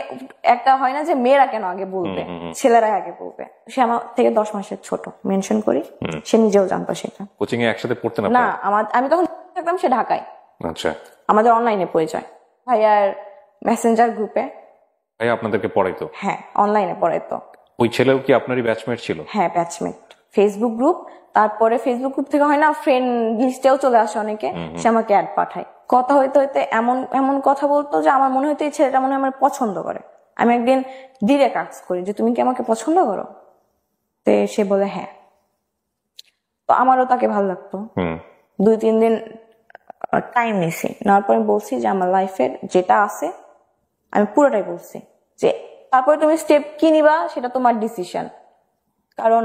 একটা হয় না যে মেয়েরা কেন আগে বলবে, ছেলেরাই আগে বলবে। সে আমার থেকে 10 মাসের ছোট, মেনশন করি, সে নিজেও জানতো সেটা। কোচিং এ একসাথে পড়তে না? আমি তখন থাকতাম, সে ঢাকায়। আচ্ছা। আমাদের অনলাইনে পরিচয়, ভাইয়ার মেসেঞ্জার গ্রুপে। ভাইয়া আপনাদেরকে পড়াইতো? হ্যাঁ, অনলাইনে পড়াইতো। ওই ছেলেও কি আপনারই ব্যাচমেট ছিল? হ্যাঁ, ব্যাচমেট। ফেসবুক গ্রুপ, তারপরে ফেসবুক গ্রুপ থেকে হয় না ফ্রেন্ড লিস্টেও চলে আসে অনেকে, সে আমাকে অ্যাড পাঠায়। কথা হইতে হইতে এমন কথা বলতো যে আমার মনে হইতো এই ছেলেটা মনে হয় আমার পছন্দ করে। আমি একদিন ডিরেক্ট আস্ক করি যে তুমি কি আমাকে পছন্দ করো? তো সে বলে হ্যাঁ। তো আমারও তাকে ভালো লাগতো। 2-3 দিন টাইম নিছি, নেওয়ার পরে বলছি যে আমার লাইফের যেটা আছে আমি পুরোটাই বলছি, যে তারপরে তুমি স্টেপ কি নিবা সেটা তোমার ডিসিশন। কারণ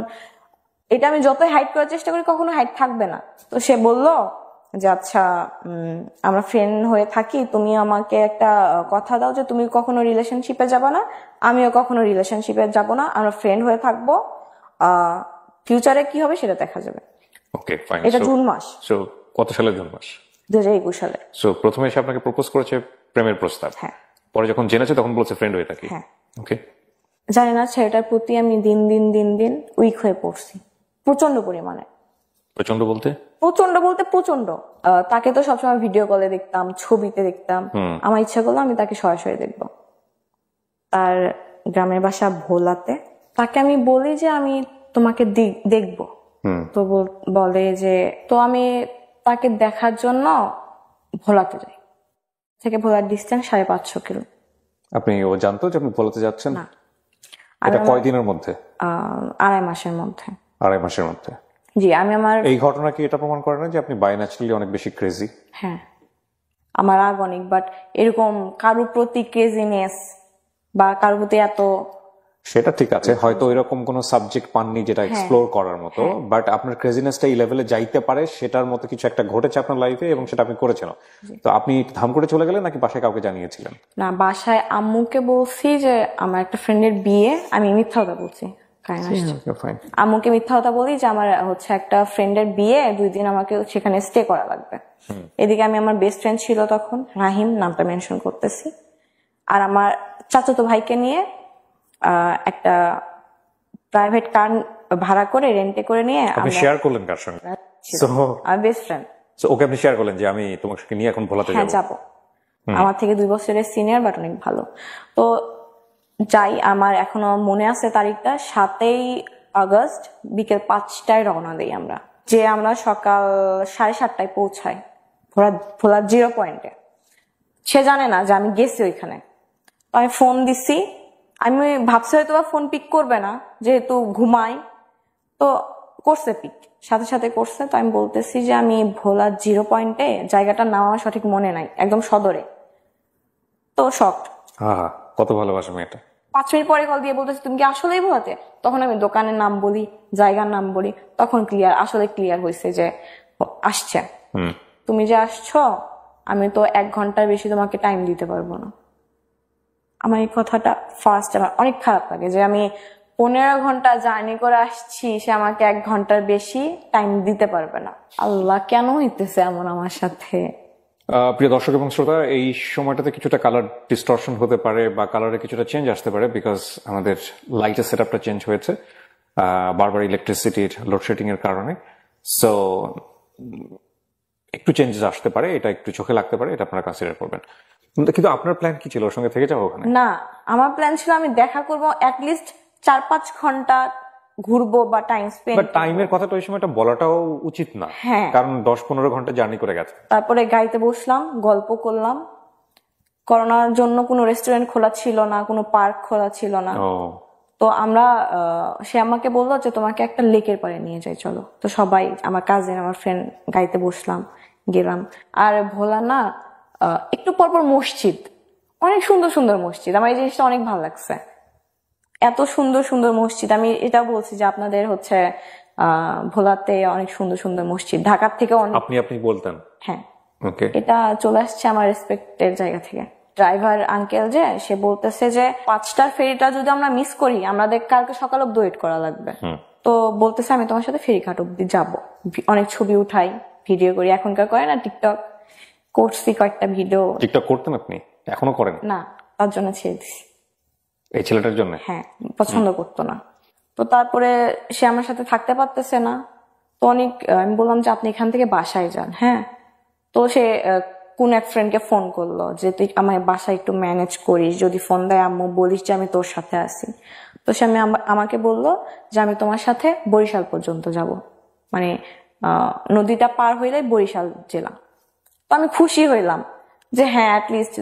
এটা আমি যতই হাইড করার চেষ্টা করি কখনো হাইড থাকবে না। তো সে বলল যে আচ্ছা আমরা ফ্রেন্ড হয়ে থাকি, তুমি আমাকে একটা কথা দাও যে তুমি কখনো রিলেশনশিপে যাবে না, আমিও কখনো রিলেশনশিপে যাব না, আমরা ফ্রেন্ড হয়ে থাকবো, ফিউচারে কি হবে সেটা দেখা যাবে। ওকে, ফাইন। এটা জুন মাস। সো কত সালের জুন মাস? 2021 সালে। সো প্রথমে এসে আপনাকে প্রপোজ করেছে প্রেমের প্রস্তাব। হ্যাঁ। পরে যখন জেনেছে তখন বলছে ফ্রেন্ড হয়ে থাকি। হ্যাঁ। ওকে। জানি না, ছেলেটার প্রতি আমি দিন দিন উইক হয়ে পড়ছি প্রচন্ড পরিমাণে। প্রচন্ড বলতে প্রচন্ড। তাকে তো সবসময় ভিডিও কলে দেখতাম, ছবিতে দেখতাম। আমার ইচ্ছা করলো আমি তাকে সরাসরি দেখবো। তার গ্রামের বাসা ভোলাতে। তাকে আমি বলি যে আমি তোমাকে দেখবো। তো বলে যে তো আমি তাকে দেখার জন্য ভোলাতে যাই। থেকে ভোলার ডিস্টেন্স 550 কিলো। ও জানতো যে আপনি ভোলাতে যাচ্ছেন? না। এটা কয়দিনের মধ্যে? 2.5 মাসের মধ্যে। 2.5 মাসের মধ্যে? জি। এই ঘটনা কি এটা প্রমাণ করে না যে আপনি বাই ন্যাচারালি অনেক বেশি ক্রেজি? হ্যাঁ, আমার রাগ অনেক, বাট এরকম কারোর প্রতি ক্রেজিনেস বা কারোর প্রতি এত সেটা ঠিক আছে, হয়তো এরকম কোনো সাবজেক্ট পাননি যেটা এক্সপ্লোর করার মতো, বাট আপনার ক্রেজিনেসটা এই লেভেলে যাইতে পারে সেটার মতো কিছু একটা ঘটেছে আপনার লাইফে এবং সেটা আপনি করেছেন। তো আপনি ধাম করে চলে গেলেন নাকি বাসায় কাউকে জানিয়েছিলেন? না, বাসায় আম্মুকে বলছি যে আমার একটা ফ্রেন্ডের বিয়ে, আমি মিথ্যা কথা বলছি, আম্মুকে মিথ্যা কথা বলি যে আমার হচ্ছে একটা ফ্রেন্ডের বিয়ে, 2 দিন আমাকে সেখানে স্টে করা লাগবে। এদিকে আমি আমার বেস্ট ফ্রেন্ড ছিল তখন রাহিম, নামটা মেনশন করতেছি, আর আমার চাচাতো ভাইকে নিয়ে একটা প্রাইভেট কার ভাড়া করে রেন্টে করে নিয়ে আপনি শেয়ার করলেন কার সঙ্গে? আমার বেস্ট ফ্রেন্ড। ওকে আপনি শেয়ার করলেন যে আমি তোমাকে নিয়ে এখন ভোলাতে হ্যাঁ যাবো, আমার থেকে 2 বছরের সিনিয়র, বাট অনেক ভালো। তো যাই, আমার এখনো মনে আছে তারিখটা, 7ই আগস্ট বিকেল 5টায় রওনা দিই আমরা, যে আমরা সকাল 7:30টায় পৌঁছাই ভোলার 0 পয়েন্টে। সে জানে না যে আমি গেছি ওইখানে। আমি ফোন দিছি, আমি ভাবছি হয়তো ফোন পিক করবে না যেহেতু ঘুমাই, তো করছে পিক, সাথে সাথে করছে। তো আমি বলতেছি যে আমি ভোলার 0 পয়েন্টে, জায়গাটার নাম আমার সঠিক মনে নাই, একদম সদরে। তো শক, কত ভালোবাসা মেয়েটা। 5 মিনিট পরে কল দিয়ে বলতেছি তুমি কি আসলেই ভোলাতে? তখন আমি দোকানের নাম বলি, জায়গার নাম বলি, তখন আসলে ক্লিয়ার হয়েছে যে আসছে। তুমি যে আসছো, আমি তো 1 ঘন্টার বেশি তোমাকে টাইম দিতে পারবো না। আমার এই কথাটা ফার্স্ট আমার অনেক খারাপ লাগে যে আমি 15 ঘন্টা জার্নি করে আসছি, সে আমাকে 1 ঘন্টার বেশি টাইম দিতে পারবে না। আল্লাহ, কেন হইতেছে এমন আমার সাথে? প্রিয় দর্শক এবং শ্রোতা, এই সময়টাতে কিছুটা কালার ডিস্টরশন হতে পারে বা কালারে কিছুটা চেঞ্জ আসতে পারে, বিকজ আমাদের লাইটের সেটআপটা চেঞ্জ হয়েছে বারবার ইলেকট্রিসিটির লোডশেডিং এর কারণে। সো একটু চেঞ্জেস আসতে পারে, এটা একটু চোখে লাগতে পারে, এটা আপনারা কনসিডার করবেন। কিন্তু আপনার প্ল্যান কি ছিল? ওর সঙ্গে থেকে যাবো ওখানে? না, আমার প্ল্যান ছিল আমি দেখা করবো, অ্যাটলিস্ট 4-5 ঘন্টা ঘুরবো বা টাইম স্পেন্ড। বাট টাইমের কথাটা ওই সময়টা বলাটাও উচিত না, কারণ 10-15 ঘন্টা জার্নি করে গেছে। তারপরে গাড়িতে বসলাম, গল্প করলাম। করোনার জন্য কোনো রেস্টুরেন্ট খোলা ছিল না, কোনো পার্ক খোলা ছিল না। তো আমরা সে আমাকে বললো যে তোমাকে একটা লেকের পাড়ে নিয়ে যাই, চলো। তো সবাই, আমার কাজিন, আমার ফ্রেন্ড, গাড়িতে বসলাম, গেলাম। আর ভোলা না, একটু পরপর মসজিদ, অনেক সুন্দর সুন্দর মসজিদ। আমার এই জিনিসটা অনেক ভালো লাগছে, এত সুন্দর সুন্দর মসজিদ। আমি এটাও বলছি যে আপনাদের হচ্ছে ভোলাতে অনেক সুন্দর সুন্দর মসজিদ, ঢাকার থেকে অনেক। আপনি বলতেন? হ্যাঁ, এটা চলে আসছে আমার রেসপেক্টের জায়গা থেকে। ড্রাইভার আঙ্কেল যে, সে বলতেছে যে 5টার ফেরিটা যদি আমরা মিস করি, আমাদের কালকে সকাল অব্দি ওয়েট করা লাগবে। তো বলতেছে আমি তোমার সাথে ফেরিঘাট অব্দি যাবো, অনেক ছবি উঠাই, ভিডিও করি। এখনকার করে না টিকটক, করছি কয়েকটা ভিডিও। টিকটক করতেন আপনি? এখনো করেন? না, তার জন্য ছেড়ে দিছি। এই ছেলেটার জন্য? হ্যাঁ, পছন্দ করতো না। তো তারপরে সে আমার সাথে থাকতে পারতেছে না, তো অনেক আমি বললাম যে আপনি এখান থেকে বাসায় যান। হ্যাঁ, তো সে কোন এক ফ্রেন্ডকে ফোন করলো যে তুই আমার বাসায় একটু ম্যানেজ করিস, যদি ফোন দেয় আম্মু বলিস যে আমি তোর সাথে আসি। তো সে আমাকে বললো যে আমি তোমার সাথে বরিশাল পর্যন্ত যাব, মানে নদীটা পার হইলে বরিশাল জেলা। তো আমি খুশি হইলাম যে হ্যাঁ, অ্যাটলিস্ট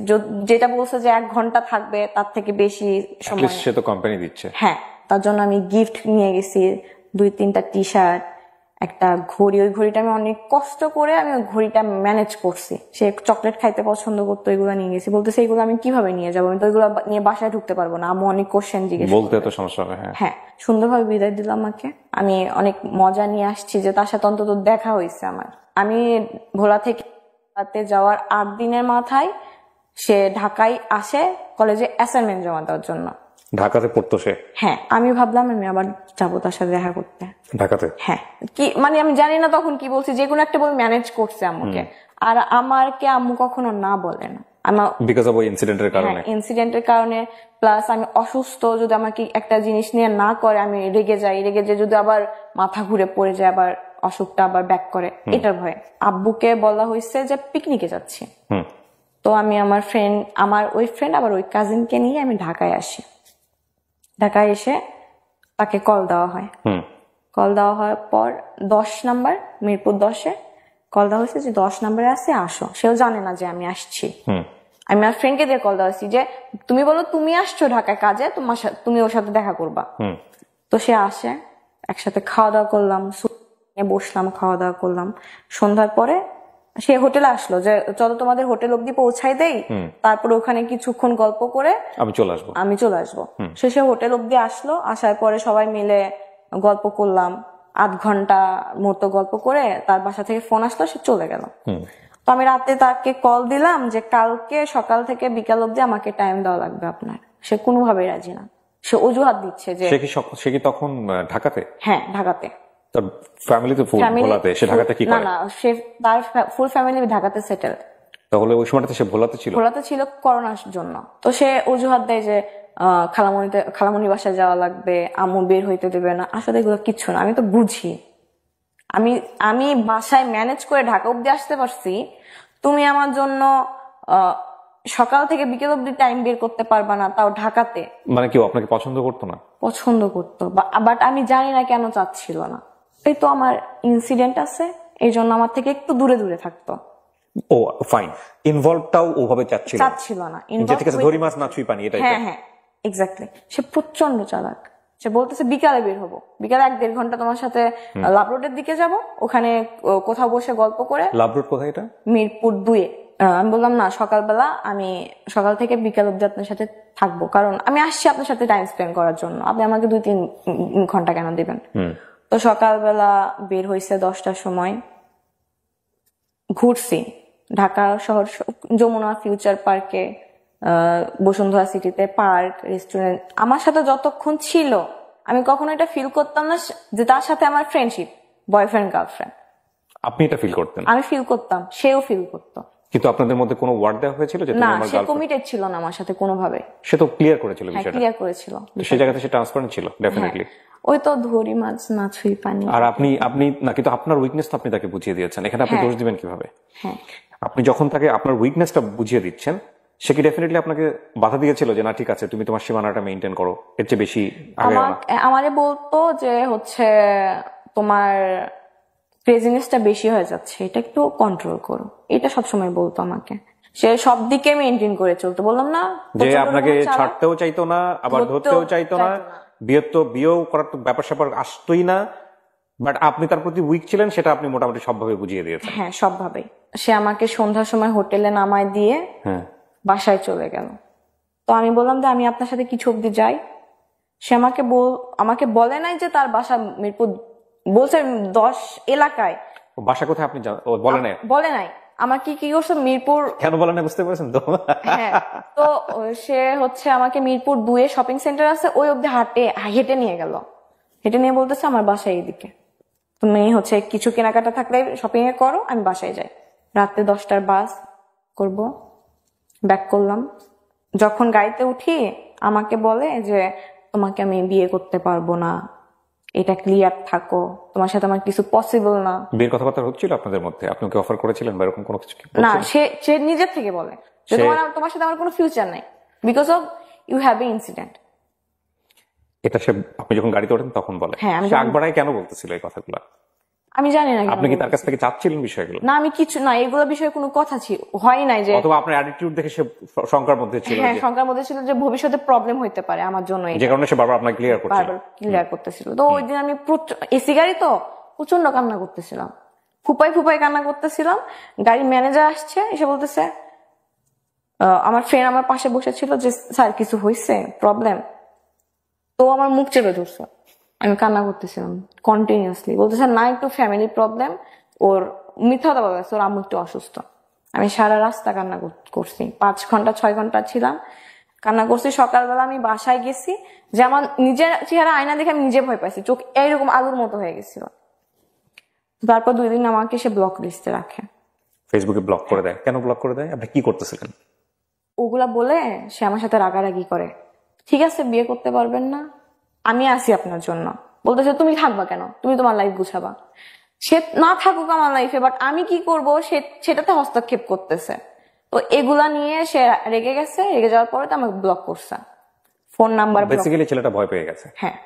যেটা বলছে যে 1 ঘন্টা থাকবে, তার থেকে বেশি সময় সে তো কোম্পানি দিচ্ছে। হ্যাঁ, তার জন্য আমি গিফট নিয়ে গেছি, 2-3টা টি-শার্ট, একটা ঘড়ি। ওই ঘড়িটা আমি অনেক কষ্ট করে আমি ওই ঘড়িটা ম্যানেজ করছি। সে চকলেট খাইতে পছন্দ করতো, এগুলো নিয়ে গেছি। বলতেছে এগুলো আমি কিভাবে নিয়ে যাবো, আমি তো এগুলো নিয়ে বাসায় ঢুকতে পারবো না। আমি অনেক কোশ্চেন জিজ্ঞেস বলতে তো সমস্যা হবে। হ্যাঁ, সুন্দরভাবে বিদায় দিলাম আমাকে। আমি অনেক মজা নিয়ে আসছি যে তার সাথে অন্তত দেখা হয়েছে আমার। আমি ভোলা থেকে যাওয়ার 8 দিনের মাথায় সে ঢাকায় আসে কলেজে অ্যাসাইনমেন্ট জমা দেওয়ার জন্য। ঢাকাতে পড়তো সে? হ্যাঁ। আমি ভাবলাম আমি আবার যাবো তার সাথে দেখা করতে ঢাকাতে। হ্যাঁ, কি মানে আমি জানি না তখন কি বলছি, যে কোনো একটা বলে ম্যানেজ করছে আম্মুকে। আর আমারকে আম্মু কখনো না বলে না, আমার বিকজ অফ ওই ইনসিডেন্টের কারণে। ইনসিডেন্টের কারণে, প্লাস আমি অসুস্থ, যদি আমাকে একটা জিনিস নিয়ে না করে আমি রেগে যাই, যদি আবার মাথা ঘুরে পড়ে যায়, আবার অসুখটা আবার ব্যাক করে, এটার ভয়ে আব্বুকে বলা হয়েছে যে পিকনিকে যাচ্ছি। তো আমি আমার ওই ফ্রেন্ড আবার ওই কাজিনকে নিয়ে আমি ঢাকায় আসি। ঢাকায় এসে তাকে কল দেওয়া হয়। কল দেওয়া হওয়ার পর 10 নাম্বার, মিরপুর 10-এ কল দেওয়া হয়েছে যে 10 নাম্বারে আছে, আসো। সেও জানে না যে আমি আসছি। আমি আমার ফ্রেন্ডকে দিয়ে কল দেওয়া হয়েছি যে তুমি বলো তুমি আসছো ঢাকায় কাজে, তুমি ওর সাথে দেখা করবা। তো সে আসে, একসাথে খাওয়া দাওয়া করলাম, বসলাম, খাওয়া দাওয়া করলাম। সন্ধ্যার পরে সে হোটেলে আসলো যে চলো তোমাদের হোটেল অব্দি পৌঁছাই দেই, তারপরে ওখানে কিছুক্ষণ গল্প করে আমি চলে আসবো। সে হোটেল অব্দি আসলো, আসার পরে সবাই মিলে গল্প করলাম, 8 ঘন্টা মতো গল্প করে তার বাসা থেকে ফোন আসলো, সে চলে গেল। তো আমি রাতে তাকে কল দিলাম যে কালকে সকাল থেকে বিকাল অব্দি আমাকে টাইম দেওয়া লাগবে আপনার। সে কোনোভাবেই রাজি না, সে অজুহাত দিচ্ছে যে সে কি তখন ঢাকাতে? হ্যাঁ, ঢাকাতে। তার ফ্যামিলি তো ভোলাতে, সে ঢাকাতে কি করে? না, সে তার ফুল ফ্যামিলি ঢাকাতে সেটেল। তাহলে ওই সময়টাতে সে ভোলাতে ছিল করোনার জন্য। তো সে অজুহাত দেয় যে খালামণি বাসায় যাওয়া লাগবে, আম্মু বের হইতে দেবে না। আসলে এগুলো কিচ্ছু না, আমি তো বুঝি। আমি বাসায় ম্যানেজ করে ঢাকা অব্দি আসতে পারছি, তুমি আমার জন্য সকাল থেকে বিকেল অব্দি টাইম বের করতে পারবা না, তাও ঢাকাতে। মানে কেউ আপনাকে পছন্দ করতো না? পছন্দ করতো, বাট আমি জানি না কেন চাচ্ছিল না। এই তো আমার ইনসিডেন্ট আছে, এই জন্য আমার থেকে একটু দূরে দূরে থাকতো। ও ফাইন, ইনভলভটাও ওভাবে চাচ্ছিল না। যে ঠিক আছে ধরি মাছ না ছুঁই পানি, এটাই। হ্যাঁ, এক্স্যাক্টলি। সে প্রচন্ড চালাক। সে বলতেছে বিকালে বের হবো, বিকালে 1-1.5 ঘন্টা তোমার সাথে লাভ রোডের দিকে যাব, ওখানে কোথাও বসে গল্প করে। লাভ রোড কোথায় এটা? মিরপুর 2-এ। আমি বললাম না, সকালবেলা আমি সকাল থেকে বিকাল অব্দি আপনার সাথে থাকবো, কারণ আমি আসছি আপনার সাথে টাইম স্পেন্ড করার জন্য, আপনি আমাকে 2-3 ঘন্টা কেন দিবেন? তো সকালবেলা বের হয়েছে 10টার সময়, ঘুরছি ঢাকা শহর, যমুনা ফিউচার পার্কে, বসুন্ধরা সিটিতে, পার্ক, রেস্টুরেন্ট। আমার সাথে যতক্ষণ ছিল আমি কখনো এটা ফিল করতাম না যে তার সাথে আমার ফ্রেন্ডশিপ, বয়ফ্রেন্ড গার্লফ্রেন্ড। আপনি এটা ফিল করতেন? আমি ফিল করতাম, সেও ফিল করতো। কিন্তু আপনাদের মধ্যে কোনো ওয়ার্ড দেওয়া হয়েছিল যে তুমি আমার গার্লফ্রেন্ড? সে কমিটেড ছিল না আমার সাথে কোনোভাবে। সে তো ক্লিয়ার করেছিল বিষয়টা। ক্লিয়ার করেছিল, সেই জায়গাতে সে ট্রান্সপারেন্ট ছিল ডেফিনেটলি। ওই তো ধরি মাছ না ছুঁই পানি। আর আপনি না, কিন্তু আপনার উইকনেসটা আপনি তাকে বুঝিয়ে দিয়েছেন, এখানে আপনি দোষ দিবেন কিভাবে? আপনি যখন তাকে আপনার উইকনেসটা বুঝিয়ে দিচ্ছেন, সে কি ডেফিনেটলি আপনাকে বাধা দিয়েছিল যে না ঠিক আছে তুমি তোমার সীমানাটা মেইনটেইন করো, এর চেয়ে বেশি আগে না? আমারে বলতো যে হচ্ছে তোমার ক্রেজিনেসটা বেশি হয়ে যাচ্ছে, এটা একটু কন্ট্রোল করো, এটা সবসময় বলতো আমাকে। সে সব দিকে মেইনটেইন করে চলতো, বললাম না যে আপনাকে ছাড়তেও চাইতো না, আবার ধরতেও চাইতো না, বিয়েও করার তো ব্যাপার স্যাপার আসতোই না, বাট আপনি তার প্রতি উইক ছিলেন, সেটা আপনি মোটামুটি সবভাবে বুঝিয়ে দিয়েছেন। হ্যাঁ, সবভাবে। সে আমাকে সন্ধ্যার সময় হোটেলে নামায় দিয়ে বাসায় চলে গেল। তো আমি বললাম যে আমি আপনার সাথে কিছু অব্দি যাই। সে আমাকে বলে নাই যে তার বাসা মিরপুর, বলছে 10 এলাকায়। বাসা কোথায় আপনি বলে নাই। আমার কি করছে মিরপুর, কেন বলে না বুঝতে পারছেন তো? হ্যাঁ, তো সে হচ্ছে আমাকে মিরপুর 2-এ শপিং সেন্টার আছে, ওই অব্দি হেঁটে নিয়ে গেল। হেঁটে নিয়ে বলতেছে আমার বাসায় এইদিকে, তুমি হচ্ছে কিছু কেনাকাটা থাকলে শপিং এ করো, আমি বাসায় যাই। রাতে 10টার বাস করব, ব্যাক করলাম। যখন গাড়িতে উঠি আমাকে বলে যে তোমাকে আমি বিয়ে করতে পারবো না, এটা ক্লিয়ার থাকো, তোমার সাথে আমার কিছু পসিবল না। বিয়ের কথাবার্তা হচ্ছিল আপনাদের মধ্যে? আপনি কি অফার করেছিলেন বা এরকম কোনো কিছু? না, সে নিজের থেকে বলে যে তোমার সাথে আমার কোনো ফিউচার নাই, because of you have a incident. এটা সে আপনি যখন গাড়িতে ওঠেন তখন বলে? সে আগবাড়ায় কেন বলতেছিল এই কথাগুলো? আমি জানি না। আপনি কি তার কাছ থেকে চাচ্ছিলেন বিষয়গুলো? না, আমি কিছু না, এগুলো বিষয়ে কোনো কথা হয় নাই। যে অথবা আপনার অ্যাটিটিউড দেখে সে শঙ্কার মধ্যে ছিল? হ্যাঁ, শঙ্কার মধ্যে ছিল যে ভবিষ্যতে প্রবলেম হইতে পারে আমার জন্য, যে কারণে সে বারবার আপনাকে ক্লিয়ার করতেছিল। তো ওই দিন আমি এসি গাড়ি তো প্রচন্ড কান্না করতেছিলাম, ফুপাই কান্না করতেছিলাম। গাড়ির ম্যানেজার আসছে, এসে বলতেছে, আমার ফ্রেন্ড আমার পাশে বসেছিল, যে স্যার কিছু হয়েছে, প্রবলেম? তো আমার মুখ চেপে ধরছে, আমি কান্না করতেছিলাম কন্টিনিউয়াসলি। বলতেছে না, একটু ফ্যামিলি প্রবলেম, ওর মিথ্যা কথা বলেছে, ওর আম্মু একটু অসুস্থ। আমি সারা রাস্তা কান্না করছি, 5 ঘন্টা 6 ঘন্টা ছিলাম, কান্না করছি। সকালবেলা আমি বাসায় গেছি, যে আমার নিজের চেহারা আয়না দেখে আমি নিজে ভয় পাইছি, চোখ এইরকম আলুর মতো হয়ে গেছিল। তারপর 2 দিন আমাকে সে ব্লক লিস্টে রাখে। ফেসবুকে ব্লক করে দেয়? কেন ব্লক করে দেয়? আপনি কি করতেছিলেন? ওগুলা বলে সে আমার সাথে রাগারাগি করে। ঠিক আছে, বিয়ে করতে পারবেন না, আমি আছি আপনার জন্য। বলতেছে তুমি থাকবা কেন, তুমি তোমার লাইফ গুছাবা। সে না থাকুক আমার লাইফে, বাট আমি কি করব সেটাতে হস্তক্ষেপ করতেছে। তো এগুলা নিয়ে সে রেগে গেছে, রেগে যাওয়ার পরে তো আমাকে ব্লক করছে, ফোন নাম্বার। বেসিক্যালি ছেলেটা ভয় পেয়ে গেছে। হ্যাঁ,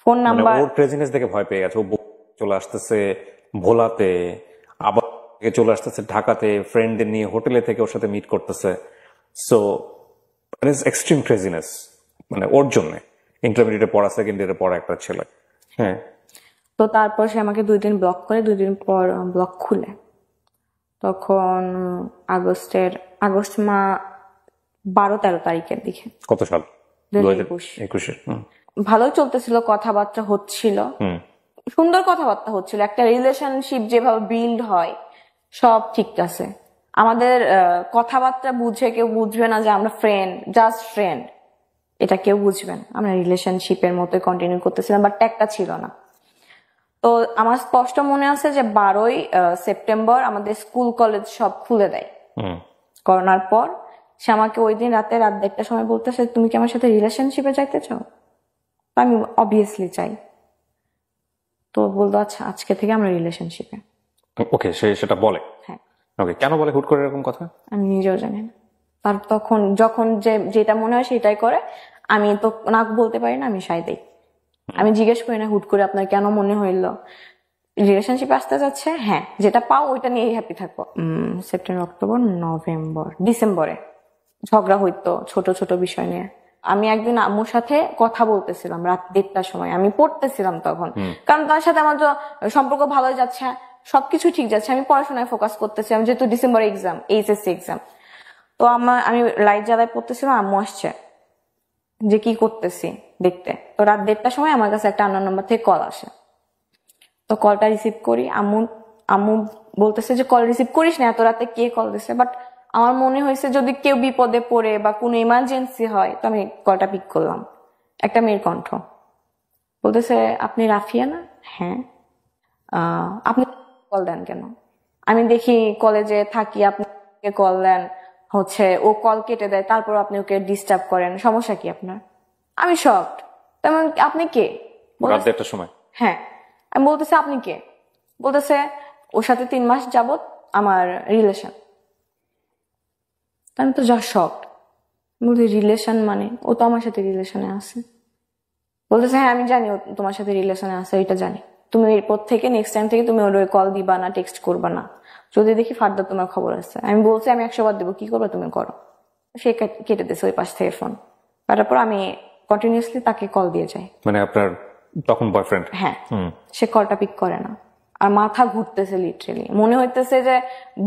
ফোন নাম্বার, ওর ক্রেজিনেস দেখে ভয় পেয়ে গেছে। ও চলে আসতেছে ভোলাতে, আবার চলে আসতেছে ঢাকাতে, ফ্রেন্ডদের নিয়ে হোটেলে থেকে ওর সাথে মিট করতেছে। সো এক্সট্রিম ক্রেজিনেস, মানে ওর জন্য ইন্টারমিডিয়েটে পড়া, সেকেন্ড ইয়ারে পড়া একটা ছেলে। হ্যাঁ, তো তারপর সে আমাকে 2 দিন ব্লক করে, 2 দিন পর ব্লক খুলে। তখন আগস্ট 12-13 তারিখের দিকে। কত সাল? 2021। ভালোই চলতেছিল, কথাবার্তা হচ্ছিল, সুন্দর কথাবার্তা হচ্ছিল। একটা রিলেশনশিপ যেভাবে বিল্ড হয় সব ঠিক আছে। আমাদের কথাবার্তা বুঝে কেউ বুঝবে না যে আমরা ফ্রেন্ড, জাস্ট ফ্রেন্ড, এটা কেউ বুঝবে না। আমরা রিলেশনশিপের মতো কন্টিনিউ করতেছিলাম, বাট ট্যাগটা ছিল না। তো আমার স্পষ্ট মনে আছে যে 12ই সেপ্টেম্বর আমাদের স্কুল কলেজ সব খুলে দেয় করোনার পর। সে আমাকে ওই দিন রাত 1:30টার সময় বলতেছে, তুমি কি আমার সাথে রিলেশনশিপে যাইতে চাও? আমি অবভিয়াসলি চাই। তো বলতো আচ্ছা আজকে থেকে আমরা রিলেশনশিপে। ওকে, সেটা বলে? হ্যাঁ। ওকে, কেন বলে হুট করে এরকম কথা? আমি নিজেও জানি না। তার তখন যখন যেটা মনে হয় সেটাই করে। আমি তো না বলতে পারি না, আমি সাই দেই। আমি জিজ্ঞেস করি না হুট করে আপনার কেন মনে হইলো রিলেশনশিপ আসতে যাচ্ছে। হ্যাঁ, যেটা পাও ওইটা নিয়ে হ্যাপি থাকবো। সেপ্টেম্বর, অক্টোবর, নভেম্বর, ডিসেম্বরে ঝগড়া হইতো ছোট ছোট বিষয় নিয়ে। আমি একদিন আম্মুর সাথে কথা বলতেছিলাম রাত 1:30টার সময়, আমি পড়তেছিলাম তখন, কারণ তার সাথে আমার সম্পর্ক ভালো যাচ্ছে, সবকিছু ঠিক যাচ্ছে, আমি পড়াশোনায় ফোকাস করতেছিলাম, যেহেতু ডিসেম্বর এক্সাম, এইচএসসি এক্সাম। তো আমি লাইট জ্বালায় পড়তেছিলাম, আম্মু আসছে যে কি করতেছি দেখতে। তো রাত 1:30টার সময় আমার কাছে একটা আননোন নাম্বার থেকে কল আসে। তো কলটা রিসিভ করি, আম্মু বলতেছে যে কল রিসিভ করিস না, এত রাতে কে কল দিছে। বাট আমার মনে হয়েছে যদি কেউ বিপদে পড়ে বা কোনো ইমার্জেন্সি হয়, তো আমি কলটা পিক করলাম। একটা মেয়ের কণ্ঠ বলতেছে, আপনি রাফিয়া না? হ্যাঁ। আপনি কল দেন কেন? আমি দেখি কলেজে থাকি, আপনি কল দেন, ও কল কেটে দেয়, তারপর আপনি ওকে ডিস্টার্ব করেন, সমস্যা কি আপনার? আমি শকড। তেমন আপনি কে? রাত 1:30টার সময়? হ্যাঁ। আমি বলতেছে আপনি কে? বলতেছে ওর সাথে 3 মাস যাবত আমার রিলেশন। আমি তো যা শকড। বলতে রিলেশন মানে? ও তো আমার সাথে রিলেশনে আছে। বলতেছে হ্যাঁ আমি জানি ও তোমার সাথে রিলেশনে আছে, এটা জানি। তুমি এরপর থেকে নেক্সট টাইম থেকে তুমি ওর কল দিবা না, টেক্সট করবা না, যদি দেখি ফার্দার তোমার খবর আছে। আমি বলছি আমি 100 বার দেবো, কি করবে তুমি করো। সে কেটে দিয়েছে ওই পাশ থেকে ফোন। তারপর আমি কন্টিনিউসলি তাকে কল দিয়ে যাই। মানে আপনার তখন বয়ফ্রেন্ড? হ্যাঁ। সে কলটা পিক করে না, আর মাথা ঘুরতেছে, লিটারেলি মনে হইতেছে যে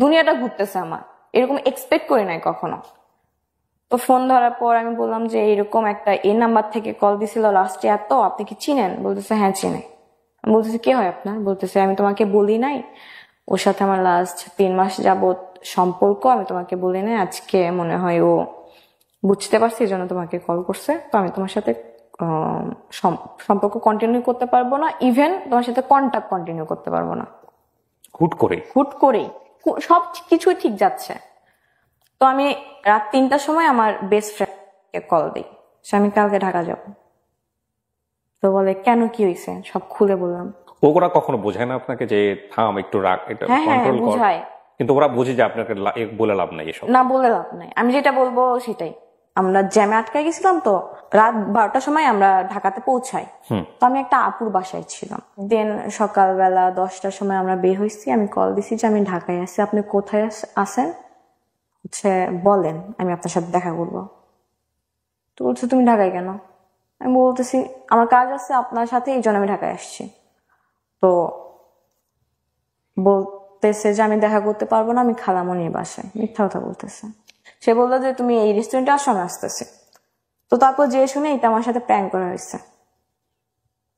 দুনিয়াটা ঘুরতেছে আমার। এরকম এক্সপেক্ট করি নাই কখনো। তো ফোন ধরার পর আমি বললাম যে এরকম একটা এই নাম্বার থেকে কল দিছিল লাস্টে এত, আপনি কি চিনেন? বলতেছে হ্যাঁ চিনে। আমি বলতেছি কে হয় আপনার? বলতেছে আমি তোমাকে বলি নাই, ওর সাথে আমার লাস্ট 3 মাস যাবত সম্পর্ক, আমি তোমাকে বলি নাই, আজকে মনে হয় ও বুঝতে পারছি, এই জন্য তোমাকে কল করছে। তো আমি তোমার সাথে সম্পর্ক কন্টিনিউ করতে পারবো না, ইভেন তোমার সাথে কন্টাক্ট কন্টিনিউ করতে পারবো না। হুট করেই সব কিছুই ঠিক যাচ্ছে। তো আমি রাত 3টার সময় আমার বেস্ট ফ্রেন্ডকে কল দিই, আমি কালকে ঢাকা যাব। তো বলে কেন, কি হয়েছে? সব খুলে বললাম। ওরা কখনো বোঝায় না আপনাকে যে থাম একটু রাখ, এটা কন্ট্রোল কর? বুঝায়, কিন্তু ওরা বুঝে যে আপনাকে বলে লাভ নাই, এসব না বলে লাভ নাই, আমি যেটা বলবো সেটাই। আমরা জ্যামে আটকে গেছিলাম, তো রাত 12টার সময় আমরা ঢাকাতে পৌঁছাই। তো আমি একটা আপুর বাসায় ছিলাম। দেন সকালবেলা 10টার সময় আমরা বের হয়েছি, আমি কল দিছি যে আমি ঢাকায় আছি, আপনি কোথায় আছেন বলেন, আমি আপনার সাথে দেখা করবো। তো বলছে তুমি ঢাকায় কেন? আমি বলতেছি আমার কাজ আছে আপনার সাথে, এই জন্য আমি ঢাকায় আসছি। তো বলতেছে যে আমি দেখা করতে পারবো না, আমি খালামণির বাসায়। মিথ্যা কথা বলতেছে। সে বললো যে তুমি এই রেস্টুরেন্টে আসো, আমি আসতেছি। তো তারপর যে শুনে এটা আমার সাথে প্র্যাঙ্ক করা হয়েছে।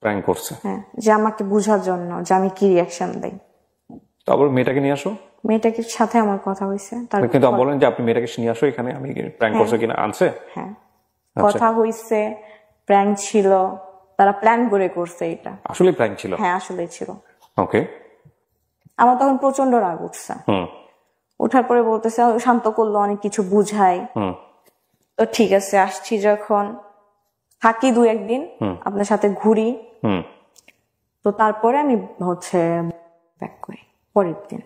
প্র্যাঙ্ক করছে? হ্যাঁ, যে আমাকে বোঝার জন্য যে আমি কি রিয়াকশন দেই। তারপর মেয়েটাকে নিয়ে আসো? মেয়েটাকে সাথে আমার কথা হয়েছে। কিন্তু বলেন যে আপনি মেয়েটাকে নিয়ে আসো এখানে, আমি প্র্যাঙ্ক করছে কিনা। আনছে? হ্যাঁ, কথা হয়েছে, প্র্যাঙ্ক ছিল, তারা প্ল্যান করে করছে। এটা আসলে প্র্যাঙ্ক ছিল? হ্যাঁ আসলে ছিল। ওকে। আমার তখন প্রচন্ড রাগ উঠছে। ওঠার পরে বলতেছে, শান্ত করলো, অনেক কিছু বুঝাই। তো ঠিক আছে, আসছি যখন, থাকি 2-1 দিন, আপনার সাথে ঘুরি। তো তারপরে আমি ব্যাক করি পরের দিন।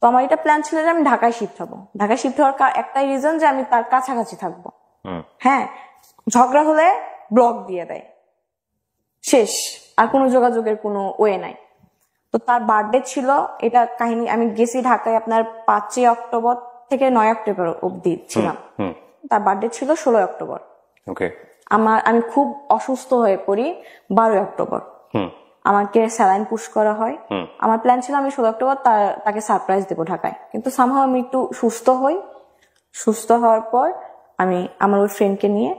তো আমার এটা প্ল্যান ছিল যে আমি ঢাকায় শিফট হবো। ঢাকায় শিফট হওয়ার একটাই রিজন যে আমি তার কাছাকাছি থাকবো। হ্যাঁ, ঝগড়া হলে ব্লক দিয়ে দেয়, শেষ, আর কোনো যোগাযোগের কোনো ওয়ে নাই। তো তার বার্থডে ছিল, এটা কাহিনী। আমি গেছি ঢাকায় আপনার 5ই অক্টোবর থেকে 9 অক্টোবর অব্দি ছিলাম। তার বার্থডে ছিল 16 অক্টোবর। ওকে। আমি খুব অসুস্থ হয়ে পড়ি 12 অক্টোবর। আমাকে স্যালাইন পুশ করা হয়। আমার প্ল্যান ছিল আমি 16 অক্টোবর তাকে সারপ্রাইজ দেবো ঢাকায়, কিন্তু সামহাও আমি একটু সুস্থ হই। সুস্থ হওয়ার পর আমি আমার ওই ফ্রেন্ডকে নিয়ে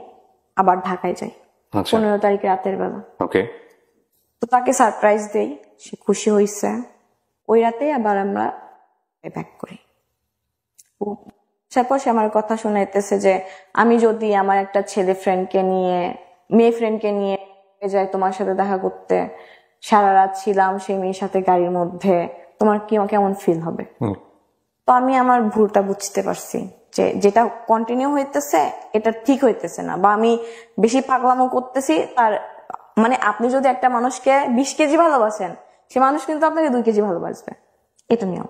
আবার ঢাকায় যাই 15 তারিখে রাতের বেলা। তো তাকে সারপ্রাইজ দেই, সে খুশি হয়েছে। ওই রাতে আবার আমরা ব্যাক করি। তারপর সে আমার কথা শোনাইতেছে যে আমি যদি আমার একটা ছেলে ফ্রেন্ডকে নিয়ে, মেয়ে ফ্রেন্ডকে নিয়ে যাই তোমার সাথে দেখা করতে, সারা রাত ছিলাম সেই মেয়ের সাথে গাড়ির মধ্যে, তোমার কেমন ফিল হবে? তো আমি আমার ভুলটা বুঝতে পারছি যে যেটা কন্টিনিউ হইতেছে এটা ঠিক হইতেছে না, বা আমি বেশি পাগলামো করতেছি। তার মানে আপনি যদি একটা মানুষকে 20 কেজি ভালোবাসেন, সে মানুষ কিন্তু আপনাকে 2 কেজি ভালোবাসবে, এটা নিয়ম।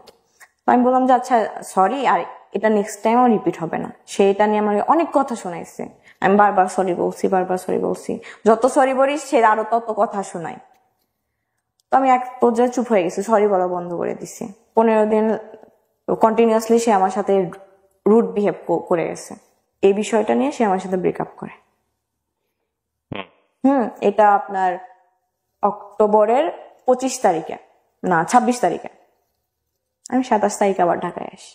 তো আমি বললাম যে আচ্ছা সরি, আর এটা নেক্সট টাইম রিপিট হবে না। সে এটা নিয়ে আমাকে অনেক কথা শোনাইছে, আমি বারবার সরি বলছি, বারবার সরি বলছি। যত সরি বলিস সে আরো তত কথা শোনায়। তো আমি এক পর্যায়ে চুপ হয়ে গেছি, সরি বলা বন্ধ করে দিছি। 15 দিন কন্টিনিউয়াসলি সে আমার সাথে রুড বিহেভ করে গেছে। এই বিষয়টা নিয়ে সে আমার সাথে ব্রেকআপ করে। এটা আপনার অক্টোবরের 25 তারিখে, না 26 তারিখে। আমি 27 তারিখে আবার ঢাকায় আসি।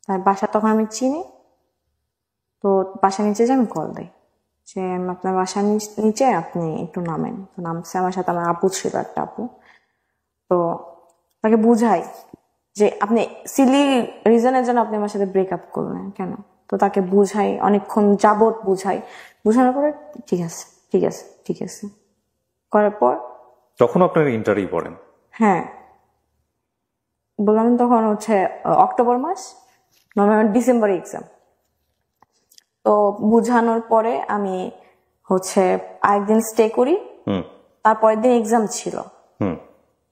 তার বাসা তখন আমি চিনি। তো বাসা নিচে যে আমি কল দিই যে আপনার বাসা নিচে, আপনি একটু নামেন। তো নামছে, আমার সাথে আমার আপু ছিল, একটা আপু। তো তাকে বুঝাই যে আপনি সিলি রিজনের জন্য আপনি আমার সাথে ব্রেকআপ করলেন কেন। তো তাকে বুঝাই, অনেকক্ষণ যাবত বুঝাই। বুঝানোর পরে ঠিক আছে ঠিক আছে ঠিক আছে করার পর তখন আপনার ইন্টারভিউ পড়েন? হ্যাঁ বললাম, তখন হচ্ছে অক্টোবর মাস, নভেম্বর ডিসেম্বরে এক্সাম। তো বুঝানোর পরে আমি হচ্ছে আরেকদিন স্টে করি, তারপরের দিন এক্সাম ছিল।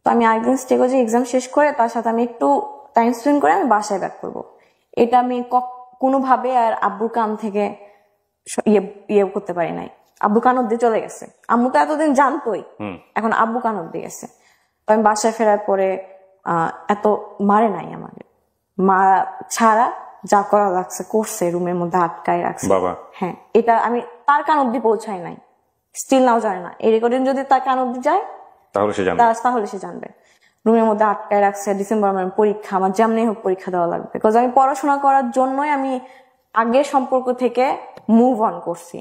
তো আমি আরেকদিন স্টে করি, এক্সাম শেষ করে তার সাথে আমি একটু টাইম স্পেন্ড করে আমি বাসায় ব্যাক করবো। এটা আমি কোনোভাবে আর আব্বুর কান থেকে ইয়ে করতে পারি নাই। আব্বু কান অব্দি চলে গেছে, আম্মু তো এতদিন জানতোই, এখন আব্বু কান অব্দি গেছে। তো আমি বাসায় ফেরার পরে এত মারে নাই আমাকে, মা ছাড়া যা করা লাগছে করছে, রুমের মধ্যে আটকায় রাখছে। হ্যাঁ, এটা আমি তার কান অব্দি পৌঁছাই নাই, স্টিল নাও জানে না। এই রেকর্ডিং যদি তার কান অব্দি যায় তাহলে সে জানবে। রুমের মধ্যে আটকায় রাখছে। ডিসেম্বর মানে পরীক্ষা, আমার যেমনি হোক পরীক্ষা দেওয়া লাগবে। বিকজ আমি পড়াশোনা করার জন্যই আমি আগের সম্পর্ক থেকে মুভ অন করছি,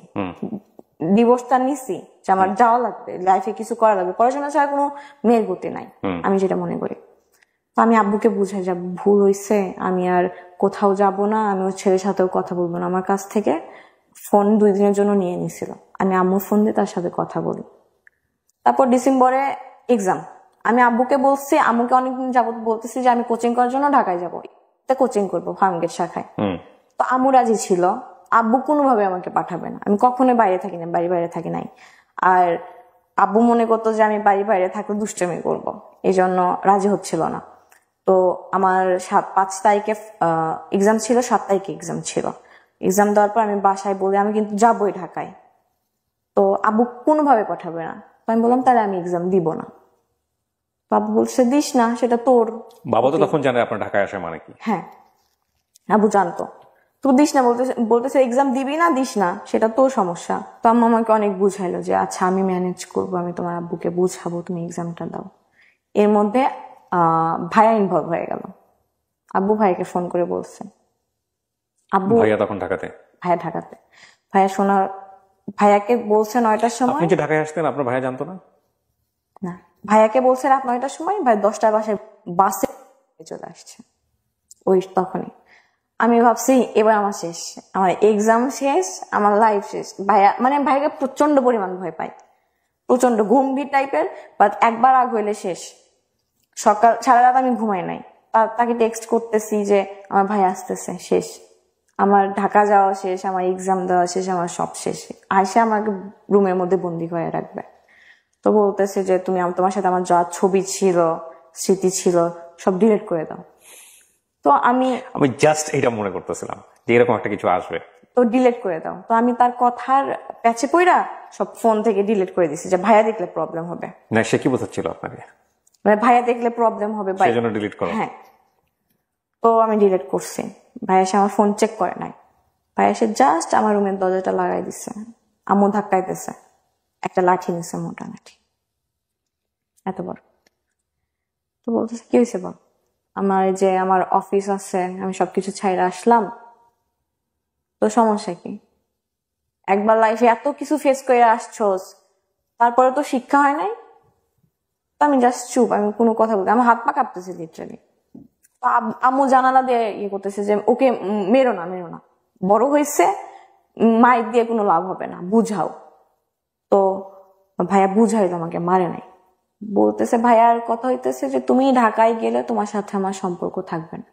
ডিভোর্সটা নিছি যে আমার যাওয়া লাগবে, লাইফে কিছু করা লাগবে, পড়াশোনা ছাড়া কোনো মেয়ের গতি নাই, আমি যেটা মনে করি। তো আমি আব্বুকে বুঝাই যে ভুল হয়েছে, আমি আর কোথাও যাব না, আমি ওর ছেলের সাথেও কথা বলবো না। আমার কাছ থেকে ফোন 2 দিনের জন্য নিয়ে নিছিল, আমি আম্মুর ফোন দিয়ে তার সাথে কথা বলি। তারপর ডিসেম্বরে এক্সাম। আমি আব্বুকে বলছি, আম্মুকে অনেকদিন যাবত বলতেছি যে আমি কোচিং করার জন্য ঢাকায় যাবো, কোচিং করবো ফার্মগেট শাখায়। তো আম্মু রাজি ছিল, আব্বু কোনোভাবে আমাকে পাঠাবে না, আমি কখনোই বাইরে থাকি না, বাইরে থাকি নাই। আর আব্বু মনে করতো যে আমি বাইরে থাকলে দুষ্টমি করবো, এই জন্য রাজি হচ্ছিল না। তো আমার 5 তারিখে এক্সাম ছিল, 7 তারিখে এক্সাম ছিল। এক্সাম দেওয়ার পর আমি বাসায় বলি আমি কিন্তু যাবোই ঢাকায়। তো আব্বু কোনোভাবে পাঠাবে না। তো আমি বললাম তাহলে আমি এক্সাম দিব না। বাবু বলছে দিস না, সেটা তোর। বাবা তো তখন জানে আপনার ঢাকায় আসা মানে কি। হ্যাঁ, আব্বু জানতো। তো দিস না বলতেছে এক্সাম দিবি না, দিস না, সেটা তোর সমস্যা। তো আম্মা আমাকে অনেক বুঝাইলো যে আচ্ছা আমি ম্যানেজ করবো, আমি তোমার আব্বুকে বুঝাবো, তুমি এক্সামটা দাও। এর মধ্যে ভাইয়া ইনভলভ হয়ে গেল। আব্বু ভাইয়াকে ফোন করে বলছে, আব্বু ভাইয়া তখন ঢাকাতে, ভাইয়াকে বলছে 9টার সময়। আপনি যে ঢাকায় আসতেন আপনার ভাইয়া জানতো না? না, ভাইয়াকে বলছে রাত 9টার সময়, ভাই 10টার বাসে চলে আসছে ওই তখনই। আমি ভাবছি এবার আমার শেষ, আমার এক্সাম শেষ, আমার লাইফ শেষ। ভাইয়াকে প্রচন্ড পরিমাণ ভয় পাই, প্রচন্ড গম্ভীর টাইপের। বাট একবার আগ হইলে শেষ। সকাল সারা রাত আমি ঘুমাই নাই, তাকে টেক্সট করতেছি যে আমার ভাই আসতেছে, শেষ, আমার ঢাকা যাওয়া শেষ, আমার এক্সাম দেওয়া শেষ, আমার সব শেষ। আয়সা আমাকে রুমের মধ্যে বন্দি করে রাখবে। তো বলতেছে যে তুমি তোমার সাথে আমার যা ছবি ছিল, স্মৃতি ছিল, সব ডিলিট করে দাও। তো আমি জাস্ট এটা মনে করতেছিলাম যে এরকম একটা কিছু আসবে, তো ডিলিট করে দাও। তো আমি তার কথার প্যাচে পইরা সব ফোন থেকে ডিলিট করে দিছি যে ভাইয়া দেখলে প্রবলেম হবে। না, সে কি বোঝাচ্ছিল আপনাকে? ভাইয়া দেখলে প্রবলেম হবে, সেজন্য ডিলিট করো। হ্যাঁ, তো আমি ডিলিট করছি। ভাইয়া এসে আমার ফোন চেক করে নাই, ভাইয়া এসে জাস্ট আমার রুমের দরজাটা লাগাই দিচ্ছে। আম্মু ধাক্কাইতেছে, একটা লাঠি নিছে, মোটা লাঠি, এত বড়। তো বলতেছে কি হয়েছে বল, আমার যে আমার অফিস আছে, আমি সবকিছু ছাইড়া আসলাম, তো সমস্যা কি? একবার লাইফে এত কিছু ফেস করে আসছোস, তারপরে তো শিক্ষা হয় নাই। তো আমি জাস্ট চুপ, আমি কোনো কথা বলতে, আমার হাত পা কাঁপতেছে লিটারালি। তো আম্মু জানালা দিয়ে ইয়ে করতেছে যে ওকে মেরো না, মেরো না, বড় হয়েছে, মাইর দিয়ে কোনো লাভ হবে না, বুঝাও। তো ভাইয়া বুঝাইলো, আমাকে মারে নাই। বলতেছে ভাইয়ার কথা হইতেছে যে তুমি ঢাকায় গেলে তোমার সাথে আমার সম্পর্ক থাকবে না,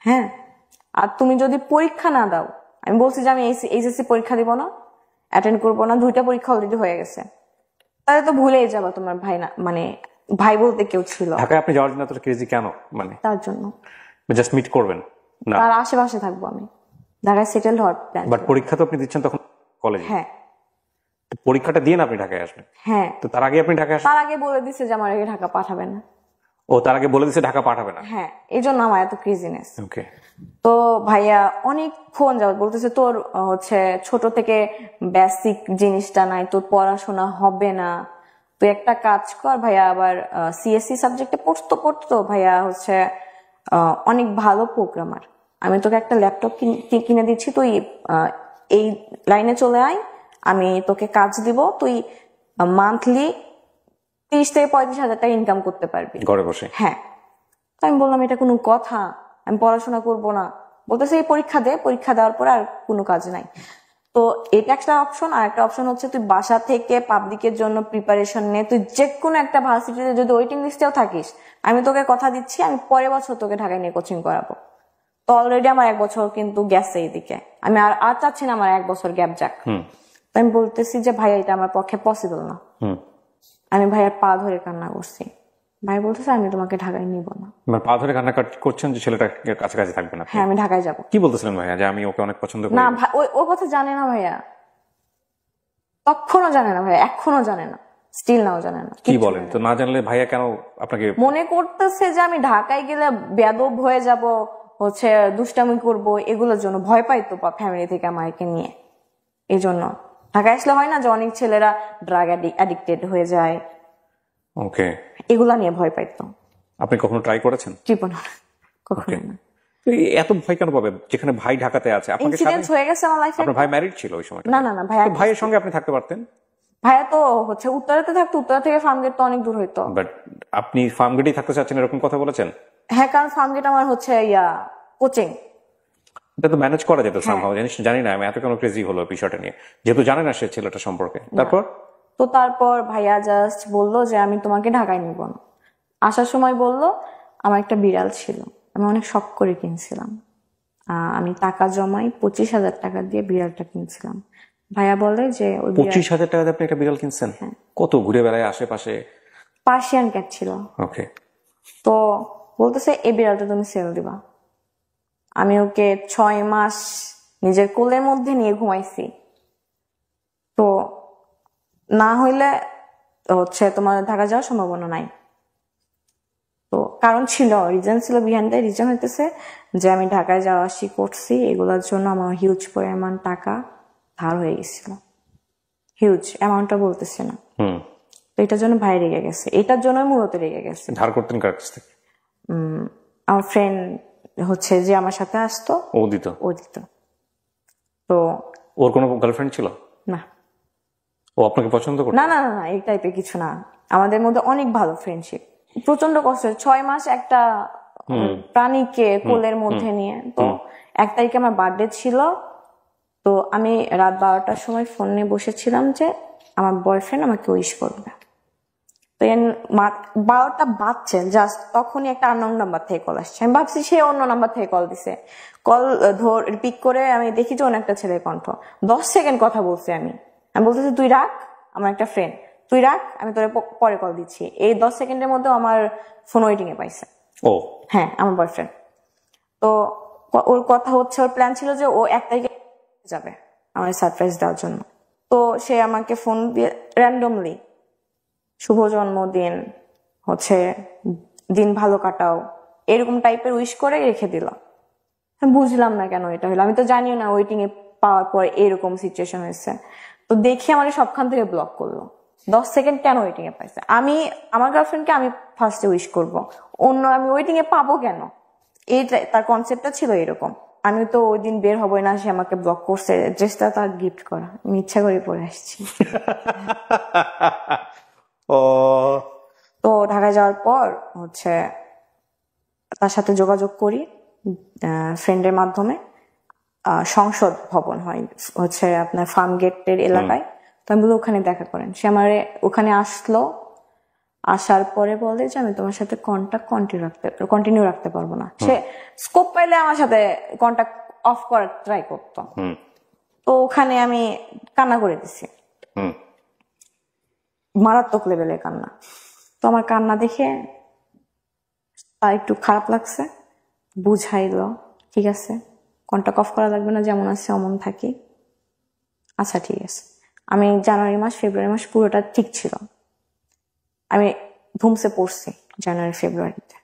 হ্যাঁ, আর তুমি যদি পরীক্ষা না দাও, আমি বলছি যে আমি এইচএসসি পরীক্ষা দিব না, অ্যাটেন্ড করবো না, 2টা পরীক্ষা অলরেডি হয়ে গেছে, তাহলে তো ভুলেই যাবা তোমার ভাই না, মানে ভাই বলতে কেউ ছিল। ঢাকায় আপনি যাওয়ার জন্য এত ক্রেজি কেন? মানে তার জন্য জাস্ট মিট করবেন না? তার আশেপাশে থাকবো আমি, ঢাকায় সেটেল হওয়ার প্ল্যান। বাট পরীক্ষা তো আপনি দিচ্ছেন তখন কলেজে। হ্যাঁ, পরীক্ষাটা দিয়ে না আপনি ঢাকায় আসবেন? হ্যাঁ, তো তার আগে আপনি ঢাকায় আসবেন? তার আগে বলে দিছে যে আমার ঢাকা পাঠাবে না। ও, তার আগে বলে দিচ্ছে ঢাকা পাঠাবে না? হ্যাঁ, এই জন্য আমার এত ক্রেজিনেস। ওকে। তো ভাইয়া অনেকক্ষণ যাবে বলতেছে তোর হচ্ছে ছোট থেকে বেসিক জিনিসটা নাই, তোর পড়াশোনা হবে না, তুই একটা কাজ কর। ভাইয়া আবার সিএসসি সাবজেক্টে পড়তো ভাইয়া হচ্ছে অনেক ভালো প্রোগ্রামার, আমি তোকে একটা ল্যাপটপ কিনে দিচ্ছি, তুই এই লাইনে চলে আয়, আমি তোকে কাজ দিব, তুই মান্থলি 30 থেকে 35 হাজার টাকা ইনকাম করতে পারবি ঘরে বসে। হ্যাঁ। তো আমি বললাম এটা কোনো কথা, আমি পড়াশোনা করব না। বলতেছে এই পরীক্ষা দে, পরীক্ষা দেওয়ার পরে আর কোনো কাজ নাই। তো এটা একটা অপশন। আর একটা অপশন হচ্ছে তুই বাসা থেকে পাবলিকের জন্য প্রিপারেশন নে, তুই যে কোনো একটা ভার্সিটিতে যদি ওয়েটিং লিস্টেও থাকিস, আমি তোকে কথা দিচ্ছি আমি পরের বছর তোকে ঢাকায় নিয়ে কোচিং করাবো। তো অলরেডি আমার 1 বছর কিন্তু গেছে এইদিকে, আমি আর চাচ্ছি না আমার 1 বছর গ্যাপ যাক। তো আমি বলতেছি যে ভাই এটা আমার পক্ষে পসিবল না। আমি ভাইয়ের পা ধরে কান্না করছি। ভাই বলতেছে আমি তোমাকে ঢাকায় নিব না। মানে পা ধরে কান্না করছেন যে ছেলেটা কাছাকাছি থাকবে না? হ্যাঁ, আমি ঢাকায় যাব। কি বলতেছিলেন ভাইয়া যে আমি ওকে অনেক পছন্দ করি? না ভাই, ও কথা জানে না ভাইয়া, তখনও জানে না ভাইয়া, এখনো জানে না, স্টিল নাও জানে না। কি বলেন? তো না জানলে ভাইয়া কেন আপনাকে? মনে করতেছে যে আমি ঢাকায় গেলে বেয়াদব হয়ে যাব, হচ্ছে দুষ্টামি করব, এগুলোর জন্য ভয় পাইতো ফ্যামিলি থেকে আমাকে নিয়ে। এই জন্য ঢাকায় আসলে হয় না যে অনেক ছেলেরা ড্রাগ অ্যাডিক্টেড হয়ে যায়, ওকে, এগুলা নিয়ে ভয় পাইতো। আপনি কখনো ট্রাই করেছেন? জীবনে কখনো না। তো এত ভয় কেন পাবে যেখানে ভাই ঢাকাতে আছে? আপনাকে ইনসিডেন্ট হয়ে গেছে আমার লাইফে। আপনার ভাই ম্যারিড ছিল ওই সময়? না না না ভাইয়া, ভাইয়ের সঙ্গে আপনি থাকতে পারতেন। ভাইয়া তো হচ্ছে উত্তরাতে থাকতো, উত্তরা থেকে ফার্মগেট তো অনেক দূর হইতো। বাট আপনি ফার্মগেটেই থাকতে চাচ্ছেন এরকম কথা বলেছেন? হ্যাঁ, কারণ ফার্মগেট আমার হচ্ছে কোচিং। এটা তো ম্যানেজ করা যেত সামহাও। জানি না আমি এত কেন ক্রেজি হলো বিষয়টা নিয়ে, যেহেতু জানে না সে ছেলেটা সম্পর্কে। তারপর ভাইয়া জাস্ট বললো যে আমি তোমাকে ঢাকায় নিব না। আসার সময় বললো আমার একটা বিড়াল ছিল, আমি অনেক শখ করে কিনছিলাম, আমি টাকা জমাই 25,000 টাকা দিয়ে বিড়ালটা কিনছিলাম। ভাইয়া বলে যে 25,000 টাকা দিয়ে আপনি একটা বিড়াল কিনছেন? কত ঘুরে বেড়ায় আশেপাশে? পার্সিয়ান ক্যাট ছিল। ওকে। তো বলতেছে এই বিড়ালটা তুমি সেল দিবা। আমি ওকে 6 মাস নিজের কোলের মধ্যে নিয়ে ঘুমাইছি। তো না হইলে হচ্ছে তোমার ঢাকা যাওয়ার সম্ভাবনা নাই। তো কারণ ছিল, রিজন ছিল, বিহাইন্ড দ্য রিজন হইতেছে যে আমি ঢাকায় যাওয়া আসি করছি, এগুলোর জন্য আমার হিউজ পরিমাণ টাকা ধার হয়ে গেছিল। হিউজ অ্যামাউন্টটা বলতেছে না। তো এটার জন্য ভাই রেগে গেছে, এটার জন্য মূলত রেগে গেছে। ধার করতেন কার কাছ থেকে? আমার ফ্রেন্ড হচ্ছে যে আমার সাথে আসতো, ও দিত। তো ওর কোনো গার্লফ্রেন্ড ছিল না? ও আপনাকে পছন্দ করতো? না না না, এই টাইপের কিছু না, আমাদের মধ্যে অনেক ভালো ফ্রেন্ডশিপ। প্রচন্ড কষ্ট, 6 মাস একটা প্রাণীকে কোলের মধ্যে নিয়ে। তো 1 তারিখে আমার বার্থডে ছিল, তো আমি রাত 12টার সময় ফোন নিয়ে বসেছিলাম যে আমার বয়ফ্রেন্ড আমাকে উইশ করবে। তো 12টা বাজছে জাস্ট, তখনই একটা আননোন নাম্বার থেকে কল আসছে। আমি ভাবছি সে অন্য নাম্বার থেকে কল দিছে। কল পিক করে আমি দেখি যে অন্য একটা ছেলের কণ্ঠ। 10 সেকেন্ড কথা বলছি আমি বলতেছি তুই রাখ, আমার একটা ফ্রেন্ড, তুই রাখ, আমি তোরে পরে কল দিচ্ছি। এই 10 সেকেন্ডের মধ্যে আমার ফোন ওয়েটিং এ পাইছে। ও হ্যাঁ, আমার বয়ফ্রেন্ড। তো ওর কথা হচ্ছে, ওর প্ল্যান ছিল যে ও 1 তারিখে যাবে আমার সারপ্রাইজ দেওয়ার জন্য। তো সে আমাকে ফোন দিয়ে র্যান্ডমলি শুভ জন্মদিন, হচ্ছে দিন ভালো কাটাও, এরকম টাইপের উইশ করে রেখে দিল। বুঝলাম না কেন এটা হলো, আমি তো জানিও না ওয়েটিং এ পাওয়ার পর এরকম সিচুয়েশন হয়েছে। তো দেখি আমার সবখান থেকে ব্লক করলো। 10 সেকেন্ড কেন ওয়েটিং এ পাইছে? আমার গার্লফ্রেন্ডকে আমি ফার্স্টে উইশ করব, আমি ওয়েটিং এ পাবো কেন? এইটা তার কনসেপ্টটা ছিল এরকম। আমি তো ওই দিন বের হবই না, সে আমাকে ব্লক করছে, ড্রেসটা তার গিফট করা, আমি ইচ্ছা করে পরে আসছি। ও তো ঢাকায় যাওয়ার পর তার সাথে যোগাযোগ করি ফ্রেন্ডের মাধ্যমে। সংসদ ভবন হয় আপনার ফার্ম গেটের এলাকায়। তো আমি বলি ওখানে দেখা করেন। সে আমার ওখানে আসলো, আসার পরে বলে যে আমি তোমার সাথে কন্ট্যাক্ট কন্টিনিউ রাখতে পারবো না। সে স্কোপ পাইলে আমার সাথে কন্ট্যাক্ট অফ করার ট্রাই করতো। তো ওখানে আমি কান্না করে দিছি, মারাত্মক লেভেলের কান্না। তো আমার কান্না দেখে তার একটু খারাপ লাগছে, বুঝাইলো ঠিক আছে কন্ট্যাক্ট অফ করা লাগবে না, যেমন আছে অমন থাকি। আচ্ছা ঠিক আছে। আমি জানুয়ারি মাস ফেব্রুয়ারি মাস পুরোটা ঠিক ছিল। আমি ধুমসে পড়ছি জানুয়ারি ফেব্রুয়ারিতে,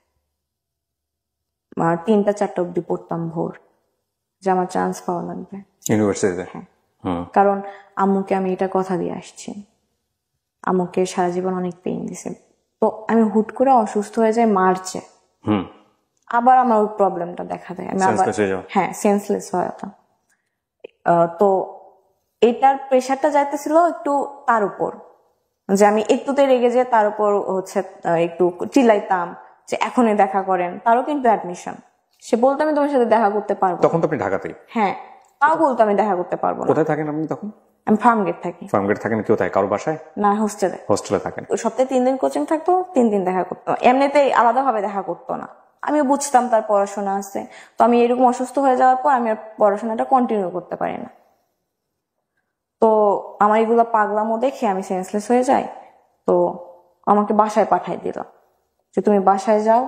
3টা 4টা অব্দি পড়তাম ভোর, যে আমার চান্স পাওয়া লাগবে ইউনিভার্সিটিতে। হ্যাঁ, কারণ আম্মুকে আমি এটা কথা দিয়ে আসছি, আম্মুকে সারা জীবন অনেক পেইন দিছে। তো আমি হুট করে অসুস্থ হয়ে যাই মার্চে, আবার আমার ওই প্রবলেমটা দেখা দেয়, আমি আবার হ্যাঁ সেন্সলেস হয়ে যেতাম। তো এটার প্রেশারটা যাইতেছিল একটু তার উপর, যে আমি একটুতে রেগে যে তার উপর একটু চিল্লাইতাম যে এখনই দেখা করেন। তারও কিন্তু অ্যাডমিশন, সে বলতো আমি তোমার সাথে দেখা করতে পারবো। তখন তো আপনি ঢাকাতেই? হ্যাঁ, তাও বলতো আমি দেখা করতে পারবো না। কোথায় থাকেন আপনি তখন? আমি ফার্মগেট থাকি। ফার্মগেট থাকেন কোথায়, কারো বাসায়? না, হোস্টেলে। হোস্টেলে থাকেন। সপ্তাহে 3 দিন কোচিং থাকতো, 3 দিন দেখা করতো, এমনিতেই আলাদাভাবে দেখা করতো না। আমি বুঝতাম তার পড়াশোনা আছে, তো আমি এরকম অসুস্থ হয়ে যাওয়ার পর আমি আর পড়াশোনাটা কন্টিনিউ করতে পারি না। তো আমার এগুলো পাগলামো দেখে আমি সেন্সলেস হয়ে যাই। তো আমাকে বাসায় পাঠাই দিল, যে তুমি বাসায় যাও,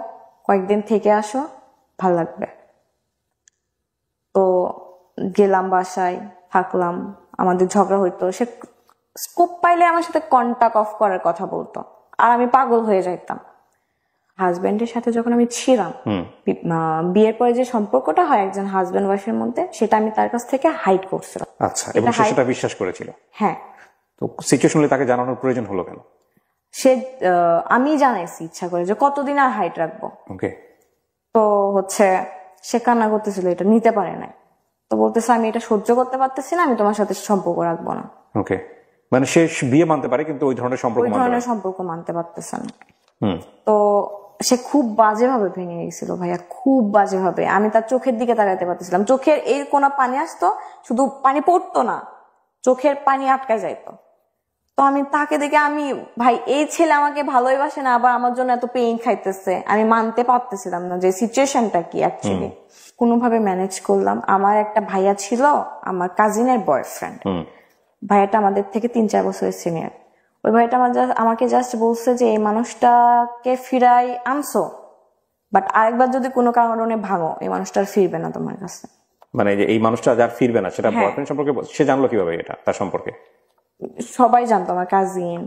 কয়েকদিন থেকে আসো, ভাল লাগবে। তো গেলাম বাসায়, থাকলাম, আমাদের ঝগড়া হইতো। সে স্কোপ পাইলে আমার সাথে কন্ট্যাক্ট অফ করার কথা বলতো, আর আমি পাগল হয়ে যাইতাম। হাজবেন্ডের সাথে যখন আমি ছিলাম, বিয়ের পরে যে সম্পর্কটা হয় একজন হাজবেন্ড ওয়াইফের মধ্যে, সেটা আমি তার কাছ থেকে হাইড করছিলাম। আচ্ছা, এবং সে সেটা বিশ্বাস করেছিল? হ্যাঁ। তো সিচুয়েশনালি তাকে জানানোর প্রয়োজন হলো কেন? আমি জানাইছি ইচ্ছা করে যে কতদিন আর হাইট রাখবো। ওকে। তো সে কান্না করতেছিল, এটা নিতে পারে নাই। তো বলতেছে আমি এটা সহ্য করতে পারতেছি না, আমি তোমার সাথে সম্পর্ক রাখবো না। ওকে, মানে সে বিয়ে মানতে পারে কিন্তু ওই ধরনের সম্পর্ক মানতে পারতেছে না। তো সে খুব বাজেভাবে ভেঙে গেছিল ভাইয়া, খুব বাজেভাবে। আমি তার চোখের দিকে তাকাইতে পারতেছিলাম, চোখের এই কোনা পানি আসতো, শুধু পানি পড়তো না, চোখের পানি আটকা যাইতো। তো আমি তাকে দেখে ভাই এই ছেলে আমাকে ভালোই বাসে না, আবার আমার জন্য এত পেইন খাইতেছে, আমি মানতে পারতেছিলাম না যে সিচুয়েশনটা কি অ্যাকচুয়ালি। কোনোভাবে ম্যানেজ করলাম। আমার একটা ভাইয়া ছিল, আমার কাজিনের বয়ফ্রেন্ড। ভাইয়াটা আমাদের থেকে 3-4 বছরের সিনিয়র। ওই ভাইটা আমাকে জাস্ট বলছে যে এই মানুষটাকে ফিরাই আনছো, বাট আরেকবার যদি কোনো কারণে ভাঙো, এই মানুষটা আর ফিরবে না তোমার কাছে। মানে এই মানুষটা যার ফিরবে না, সেটা বয়ফ্রেন্ড সম্পর্কে সে জানলো কিভাবে এটা তার সম্পর্কে? সবাই জানতো, আমার কাজিন,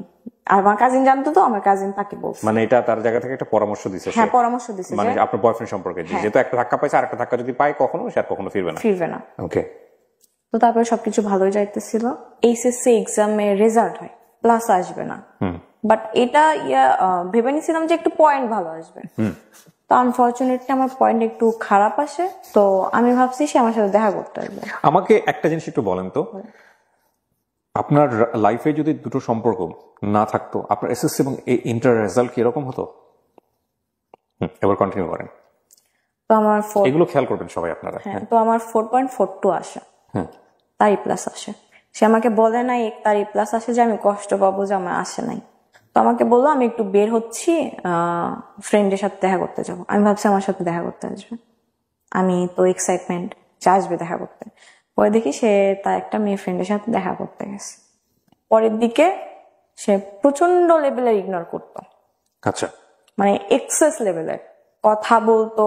আর আমার কাজিন জানতো, তো আমার কাজিন তাকে বলছে। মানে এটা তার জায়গা থেকে একটা পরামর্শ দিছে? হ্যাঁ, পরামর্শ দিছে, মানে আপনার বয়ফ্রেন্ড সম্পর্কে, যেহেতু একটা ধাক্কা পাইছে, আরেকটা ধাক্কা যদি পায় কখনো, সে আর কখনো ফিরবে না। ওকে। তো তারপরে সবকিছু ভালোই যাইতেছিল। এইচএসসি এক্সামে রেজাল্ট হয়, প্লাস আসবে না, বাট এটা ভেবে নিছিলাম যে একটু পয়েন্ট ভালো আসবে। তো আনফরচুনেটলি আমার পয়েন্ট একটু খারাপ আসে। তো আমি ভাবছি সে আমার সাথে দেখা করতে আসবে। আমাকে একটা জিনিস একটু বলেন তো, আপনার লাইফে যদি দুটো সম্পর্ক না থাকতো, আপনার এসএসসি এবং ইন্টার রেজাল্ট কি এরকম হতো? এবার কন্টিনিউ করেন। তো আমার এগুলো খেয়াল করবেন সবাই আপনারা। তো আমার 4.42 আসে, তারই প্লাস আসে। সে আমাকে বলে নাই তারই প্লাস আসে যে আমি কষ্ট পাবো যে আমার আসে নাই। তো আমাকে বললো আমি একটু বের হচ্ছি, ফ্রেন্ডের সাথে দেখা করতে যাবো। আমি ভাবছি আমার সাথে দেখা করতে আসবে, আমি তো এক্সাইটমেন্ট যে আসবে দেখা করতে। পরে দেখি সে তার একটা মেয়ে ফ্রেন্ডের সাথে দেখা করতে গেছে। পরের দিকে সে প্রচন্ড লেভেলের ইগনোর করতো। আচ্ছা, মানে এক্সেস লেভেলের কথা বলতো,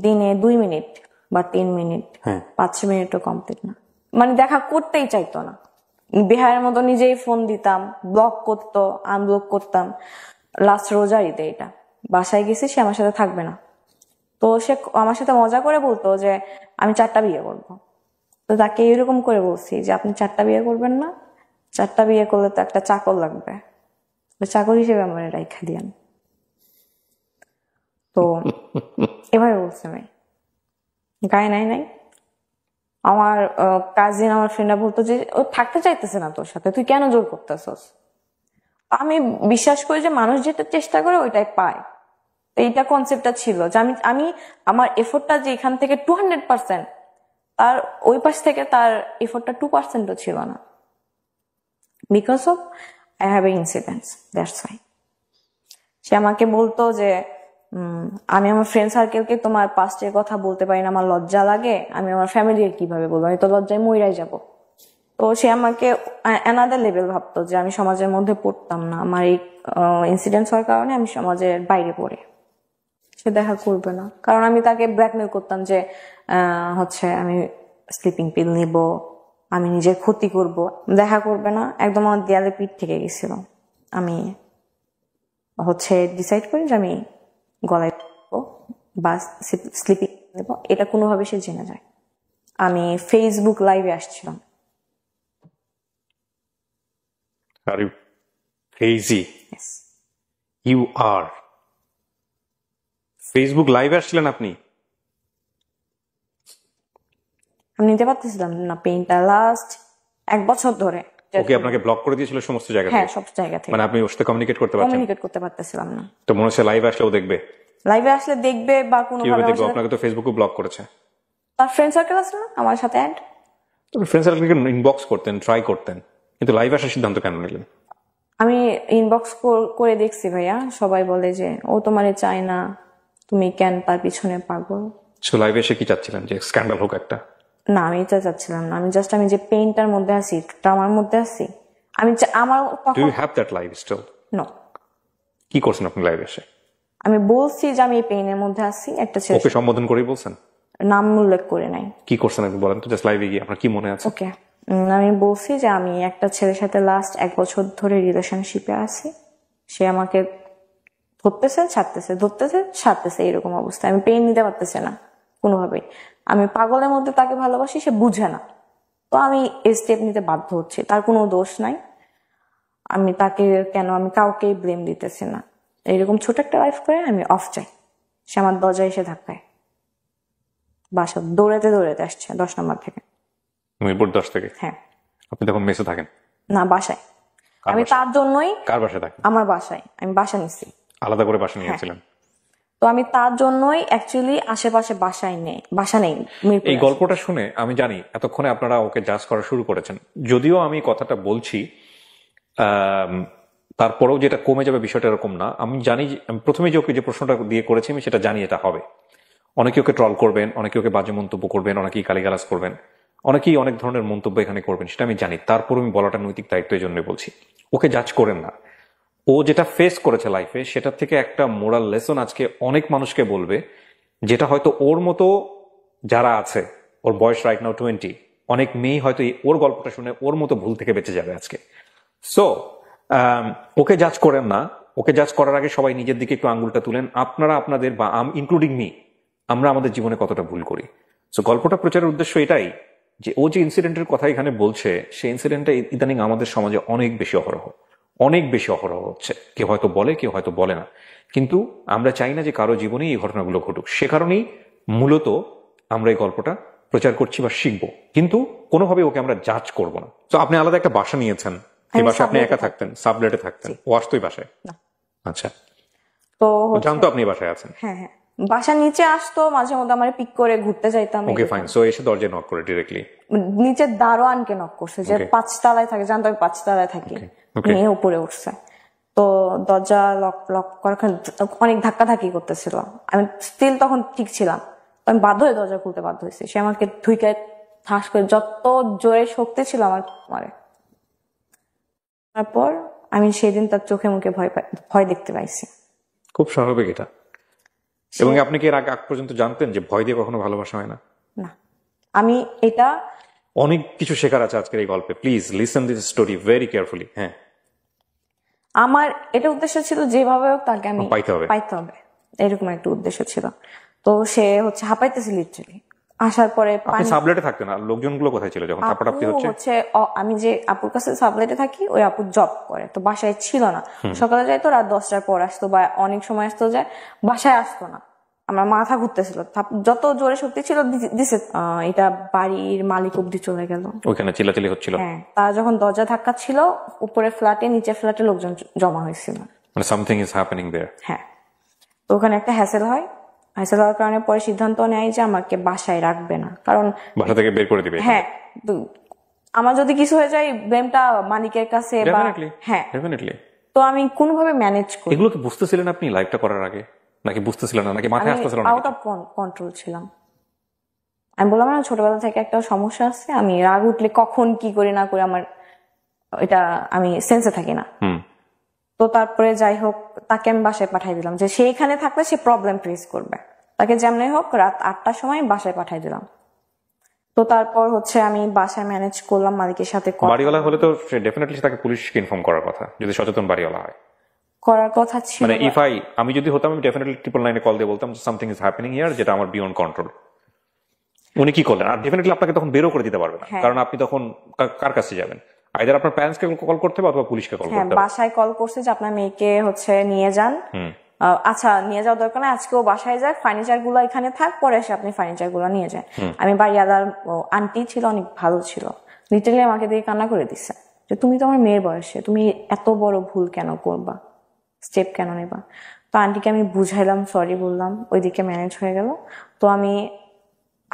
দিনে 2 মিনিট বা 3 মিনিট, 5 মিনিটও কমপ্লিট না, মানে দেখা করতেই চাইতো না। বিহারের মতো নিজেই ফোন দিতাম, ব্লক করতো, আনব্লক করতাম। লাস্ট রোজার ঈদে এটা বাসায় গেছি, সে আমার সাথে থাকবে না। তো সে আমার সাথে মজা করে বলতো যে আমি 4টা বিয়ে করবো। তো তাকে এরকম করে বলছি যে আপনি 4টা বিয়ে করবেন না, 4টা বিয়ে করলে তো একটা চাকর লাগবে, ওই চাকর হিসেবে আমার রাইখা দিয়ান। তো এভাবে বলছে ভাই, গায়ে নাই নাই। আমার কাজিন, আমার ফ্রেন্ডরা বলতো যে ও থাকতে চাইতেছে না তোর সাথে, তুই কেন জোর করতেছস? আমি বিশ্বাস করি যে মানুষ যেটা চেষ্টা করে ওইটাই পায়। এইটা কনসেপ্টটা ছিল যে আমি আমি আমার এফোর্টটা যে এখান থেকে 200%, তার ওই পাশ থেকে তার এফোর্টটা 2%ও ছিল না। Because of I have a incidents, that's why. সে আমাকে বলতো যে আমি আমার ফ্রেন্ড সার্কেলকে তোমার পাস্টের কথা বলতে পারি না, আমার লজ্জা লাগে, আমি আমার ফ্যামিলির কিভাবে বলবো, আমি তো লজ্জায় মইরাই যাব। তো সে আমাকে অ্যানাদার লেভেল ভাবতো যে আমি সমাজের মধ্যে পড়তাম না, আমার এই ইনসিডেন্টস হওয়ার কারণে আমি সমাজের বাইরে পড়ি। সে দেখা করবে না, কারণ আমি তাকে ব্ল্যাকমেল করতাম যে হচ্ছে আমি স্লিপিং পিল নিব, আমি নিজের ক্ষতি করব। দেখা করবে না, একদম আমার দেয়ালে পিঠ থেকে গেছিল। আমি হচ্ছে ডিসাইড করি যে আমি গলায় বা স্লিপিং নেব, এটা কোনোভাবে সে জেনে যায়। আমি ফেসবুক লাইভে আসছিলাম। Are you crazy? Yes. You are. Facebook লাইভে আসছিলেন আপনি? আমি নিতে পারতেছিলাম না পেইনটা লাস্ট 1 বছর ধরে। ওকে আপনাকে ব্লক করে দিয়েছিল সমস্ত জায়গা হ্যাঁ, থেকে? সব জায়গা থেকে। মানে আপনি ওর সাথে কমিউনিকেট করতে পারছেন? কমিউনিকেট করতে পারতেছিলাম না। তো মনে হচ্ছে লাইভে আসলেও দেখবে? লাইভে আসলে দেখবে বা কোনো কিভাবে ভাবে দেখবে? আপনাকে তো ফেসবুকে ব্লক করেছে। তার ফ্রেন্ড সার্কেল আছে না আমার সাথে অ্যাড, তো ফ্রেন্ড সার্কেলকে ইনবক্স করতেন, ট্রাই করতেন, কিন্তু লাইভে আসার সিদ্ধান্ত কেন নিলেন? আমি ইনবক্স করে দেখছি ভাইয়া, সবাই বলে যে ও তোমারে চায় না, তুমি কেন তার পিছনে পাগল। সো লাইভে এসে কি চাচ্ছিলেন? যে স্ক্যান্ডাল হোক একটা? না, আমি এটা চাচ্ছিলাম না। আমি জাস্ট আমি যে পেইনটার মধ্যে আছি, আমার মধ্যে আছি, আমি আমার do you have that live still? No. কি করছেন আপনি লাইভে এসে? আমি বলছি যে আমি এই পেইনের মধ্যে আছি, একটা ছেলে ওকে সম্বোধন করেই বলছেন? নাম উল্লেখ করে নাই। কি করছেন আপনি বলেন তো, জাস্ট লাইভে গিয়ে আপনার কি মনে আছে? ওকে, আমি বলছি যে আমি একটা ছেলের সাথে লাস্ট 1 বছর ধরে রিলেশনশিপে আছি, সে আমাকে ধরতেছে ছাড়তেছে, ধরতেছে ছাড়তেছে, এরকম অবস্থা। আমি পেইন নিতে পারতেছি না কোনোভাবেই। আমি পাগলের মধ্যে তাকে ভালোবাসি, সে বুঝে না, তো আমি এই স্টেপ নিতে বাধ্য হচ্ছি। তার কোনো দোষ নাই, আমি তাকে কেন, আমি কাউকেই ব্লেম দিতেছি না। এইরকম ছোট একটা লাইফ করে আমি অফ চাই, সে আমার দরজায় এসে ধাক্কায়, বাসা দৌড়াতে দৌড়াতে আসছে 10 নম্বর থেকে। মিরপুর 10 থেকে? হ্যাঁ। আপনি তখন মেসে থাকেন? না, বাসায়। আমি তার জন্যই। কার বাসায় থাকেন? আমার বাসায়, আমি বাসা নিচ্ছি, আলাদা করে বাসা নিয়েছিলেন? তো আমি তার জন্যই অ্যাকচুয়ালি আশেপাশে বাসা নেই। এই গল্পটা শুনে আমি জানি এতক্ষণে আপনারা ওকে জাজ করা শুরু করেছেন, যদিও আমি কথাটা বলছি তারপরেও যেটা কমে যাবে বিষয়টা এরকম না। আমি জানি, আমি প্রথমে যে ওকে যে প্রশ্নটা দিয়ে করেছি আমি সেটা জানি এটা হবে। অনেকে ওকে ট্রল করবেন, অনেকে ওকে বাজে মন্তব্য করবেন, অনেকেই গালিগালাজ করবেন, অনেকেই অনেক ধরনের মন্তব্য এখানে করবেন, সেটা আমি জানি। তারপর আমি বলাটা নৈতিক দায়িত্ব, এই জন্যই বলছি ওকে জাজ করেন না। ও যেটা ফেস করেছে লাইফে, সেটা থেকে একটা মোরাল লেসন আজকে অনেক মানুষকে বলবে, যেটা হয়তো ওর মতো যারা আছে, ওর বয়স রাইট নাও 20, অনেক মেয়ে হয়তো ওর গল্পটা শুনে ওর মতো ভুল থেকে বেঁচে যাবে আজকে। সো ওকে জাজ করেন না। ওকে জাজ করার আগে সবাই নিজের দিকে একটু আঙ্গুলটা তুলেন। আপনারা আপনাদের, বা ইনক্লুডিং মি, আমরা আমাদের জীবনে কতটা ভুল করি। সো গল্পটা প্রচারের উদ্দেশ্য এটাই যে ও যে ইনসিডেন্টের কথা এখানে বলছে, সেই ইনসিডেন্টটা ইদানিং আমাদের সমাজে অনেক বেশি অহরহ হচ্ছে। কেউ হয়তো বলে, কেউ হয়তো বলে না, কিন্তু আমরা চাই না যে কারো জীবনেই এই ঘটনাগুলো ঘটুক। সে কারণেই মূলত আমরা এই গল্পটা প্রচার করছি বা শিখবো, কিন্তু কোনোভাবে ওকে আমরা জাজ করব না। তো আপনি আলাদা একটা বাসা নিয়েছেন, এই বাসায় আপনি একা থাকতেন? সাবলেটে থাকতেন? ও আসতো এই বাসায়? আচ্ছা, তো জানতো আপনি এই বাসায় আছেন? হ্যাঁ হ্যাঁ, বাসা নিচে আসতো মাঝে মধ্যে, আমার পিক করে ঘুরতে যাইতাম। Okay fine. সো এসে দরজায় নক করে ডিরেক্টলি নিচে দারোয়ানকে নক করছে, যে 5 তলায় থাকে, জানতো আমি 5 তলায় থাকি, নিয়ে উপরে উঠছে। তো দরজা লক করার অনেক ধাক্কাধাক্কি করতেছিল, আমি স্টিল তখন ঠিক ছিলাম, আমি বাধ্য হয়ে দরজা খুলতে বাধ্য হয়েছি। সে আমাকে ধুইকে ঠাস করে, যত জোরে শক্তি ছিল আমার মারে। তারপর আমি সেদিন তার চোখে মুখে ভয় দেখতে পাইছি। খুব স্বাভাবিক এটা। এবং আপনি কি এর আগে পর্যন্ত জানতেন যে ভয় দিয়ে কখনো ভালোবাসা হয় না? না, আমি এটা, অনেক কিছু শেখার আছে আজকের এই গল্পে। Please listen this story very carefully. হ্যাঁ, আমার এটা উদ্দেশ্য ছিল যেভাবে হোক তাকে আমি পাইতে হবে, এরকম একটা উদ্দেশ্য ছিল। তো সে হচ্ছে হাঁপাইতেছে লিটারালি, আসার পরে আপনি সাবলেটে থাকতেন, আর লোকজনগুলো কোথায় ছিল যখন থাপ্পড়াপ্পি হচ্ছে? আমি যে আপুর কাছে সাবলেটে থাকি, ওই আপু জব করে, তো বাসায় ছিল না। সকালে যাইতো, রাত 10টার পর আসতো, বা অনেক সময় আসতো, যায় বাসায় আসতো না। আমার মাথা ঘুরতেছিল, যত জোরে শক্তি ছিল দিছে, এটা বাড়ির মালিক অব্দি চলে গেল। ওইখানে চিল্লাচিল্লি হচ্ছিল? হ্যাঁ, তারা যখন দরজা ধাক্কা ছিল, উপরে ফ্ল্যাটে, নিচে ফ্ল্যাটে লোকজন জমা হয়েছিল। মানে সামথিং ইজ হ্যাপেনিং দেয়ার। হ্যাঁ, তো ওখানে একটা হ্যাসেল হয়। হ্যাসেল হওয়ার কারণে পরে সিদ্ধান্ত নেয় যে আমাকে বাসায় রাখবে না, কারণ বাসা থেকে বের করে দিবে। হ্যাঁ, আমার যদি কিছু হয়ে যায় ব্লেমটা মালিকের কাছে, বা হ্যাঁ ডেফিনেটলি। তো আমি কোনোভাবে ম্যানেজ করি। এগুলো কি বুঝতেছিলেন আপনি লাইফটা করার আগে, নাকি বুঝতেছিলেন না, নাকি মাথায় আসতেছিল না? আউট অফ কন্ট্রোল ছিলাম। আমি বললাম না, ছোটবেলা থেকে একটা সমস্যা আছে, আমি রাগ উঠলে কখন কি করি না করি, আমার এটা আমি সেন্সে থাকি না। তো তারপরে যাই হোক, তাকে আমি বাসায় পাঠাই দিলাম, যে সে এখানে থাকলে সে প্রবলেম ফেস করবে। তাকে যেমনি হোক রাত 8টার সময় বাসায় পাঠাই দিলাম। তো তারপর হচ্ছে আমি বাসায় ম্যানেজ করলাম, মালিকের সাথে বাড়িওয়ালা হলে তো ডেফিনেটলি তাকে পুলিশকে ইনফর্ম করার কথা, যদি সচেতন বাড়িওয়ালা হয়। করার কথা ছিল, মানে আমি যদি হতাম, আমি ডেফিনেটলি 999 কল দিয়ে বলতাম সামথিং ইজ হ্যাপেনিং হিয়ার, যেটা আমার বিয়ন্ড কন্ট্রোল। উনি কি করলেন? আর ডেফিনেটলি আপনাকে তখন বেরও করে দিতে পারবে না, কারণ আপনি তখন কার কাছে যাবেন? আইদার আপনার প্যারেন্টসকে কল করতে হবে অথবা পুলিশকে কল করতে হবে। বাসায় কল করছে যে আপনার মেয়েকে হচ্ছে নিয়ে যান। আচ্ছা, নিয়ে যাওয়ার দরকার নাই, আজকেও বাসায় যাক, ফার্নিচার গুলো এখানে থাক, পরে এসে আপনি ফার্নিচার গুলো নিয়ে যান। আমি বাড়িওয়ালার আন্টি ছিল, অনেক ভালো ছিল, লিটারলি আমাকে দিয়ে কান্না করে দিচ্ছে যে তুমি তো আমার মেয়ের বয়সে, তুমি এত বড় ভুল কেন করবা, স্টেপ কেন নেবা? তো আন্টিকে আমি বুঝাইলাম, সরি বললাম, ওইদিকে ম্যানেজ হয়ে গেল। তো আমি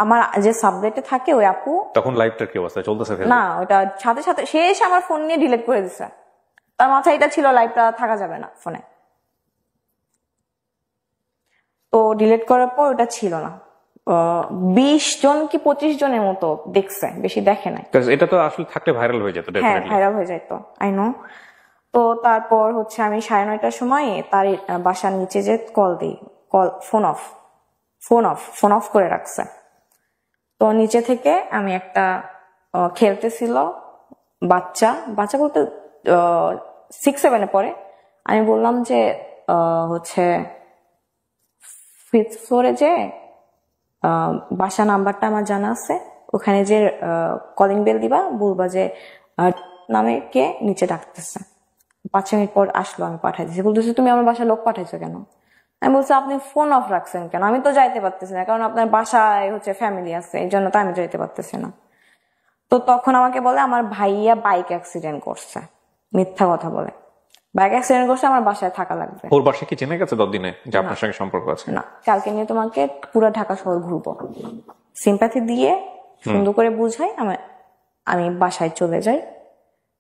আমার যে সাবজেক্টে থাকে ওই আপু, তখন লাইভটার কি অবস্থা চলতেছে? না, ওটা সাথে সাথে সে এসে আমার ফোন নিয়ে ডিলিট করে দিচ্ছে। তার মাথায় এটা ছিল লাইভটা থাকা যাবে না ফোনে, তো ডিলিট করার পর ওটা ছিল না। 20 জন কি 25 জনের মতো দেখছে, বেশি দেখে নাই। এটা তো আসলে থাকলে ভাইরাল হয়ে যেত। হ্যাঁ, ভাইরাল হয়ে যেত, আই নো। তো তারপর হচ্ছে আমি 9:30টার সময় তার বাসার নিচে যে কল দিই, ফোন অফ করে রাখছে। তো নিচে থেকে আমি একটা খেলতেছিল বাচ্চা বলতে 6-7 পরে, আমি বললাম যে হচ্ছে 5th ফ্লোরে যে বাসা নাম্বারটা আমার জানা আছে, ওখানে যে কলিং বেল দিবা, বলবা যে নামে কে নিচে ডাকতেছে। 5 মিনিট পর আসলো, আমি পাঠাই দিচ্ছি। বলতেছে তুমি আমার বাসায় লোক পাঠাইছো কেন? আমি বলছি আপনি ফোন অফ রাখছেন কেন? আমি তো যাইতে পারতেছি না, কারণ আপনার বাসায় হচ্ছে ফ্যামিলি আছে, এই জন্য তো আমি যাইতে পারতেছি না। তো তখন আমাকে বলে আমার ভাইয়া বাইক অ্যাক্সিডেন্ট করছে, মিথ্যা কথা বলে। বাইক অ্যাক্সিডেন্ট করছে, আমার বাসায় থাকা লাগবে। ওর বাসায় কি জেনে গেছে 10 দিনে যে আপনার সঙ্গে সম্পর্ক আছে? না, কালকে নিয়ে তোমাকে পুরো ঢাকা শহর ঘুরবো, সিম্প্যাথি দিয়ে সুন্দর করে বুঝাই, আমি বাসায় চলে যাই,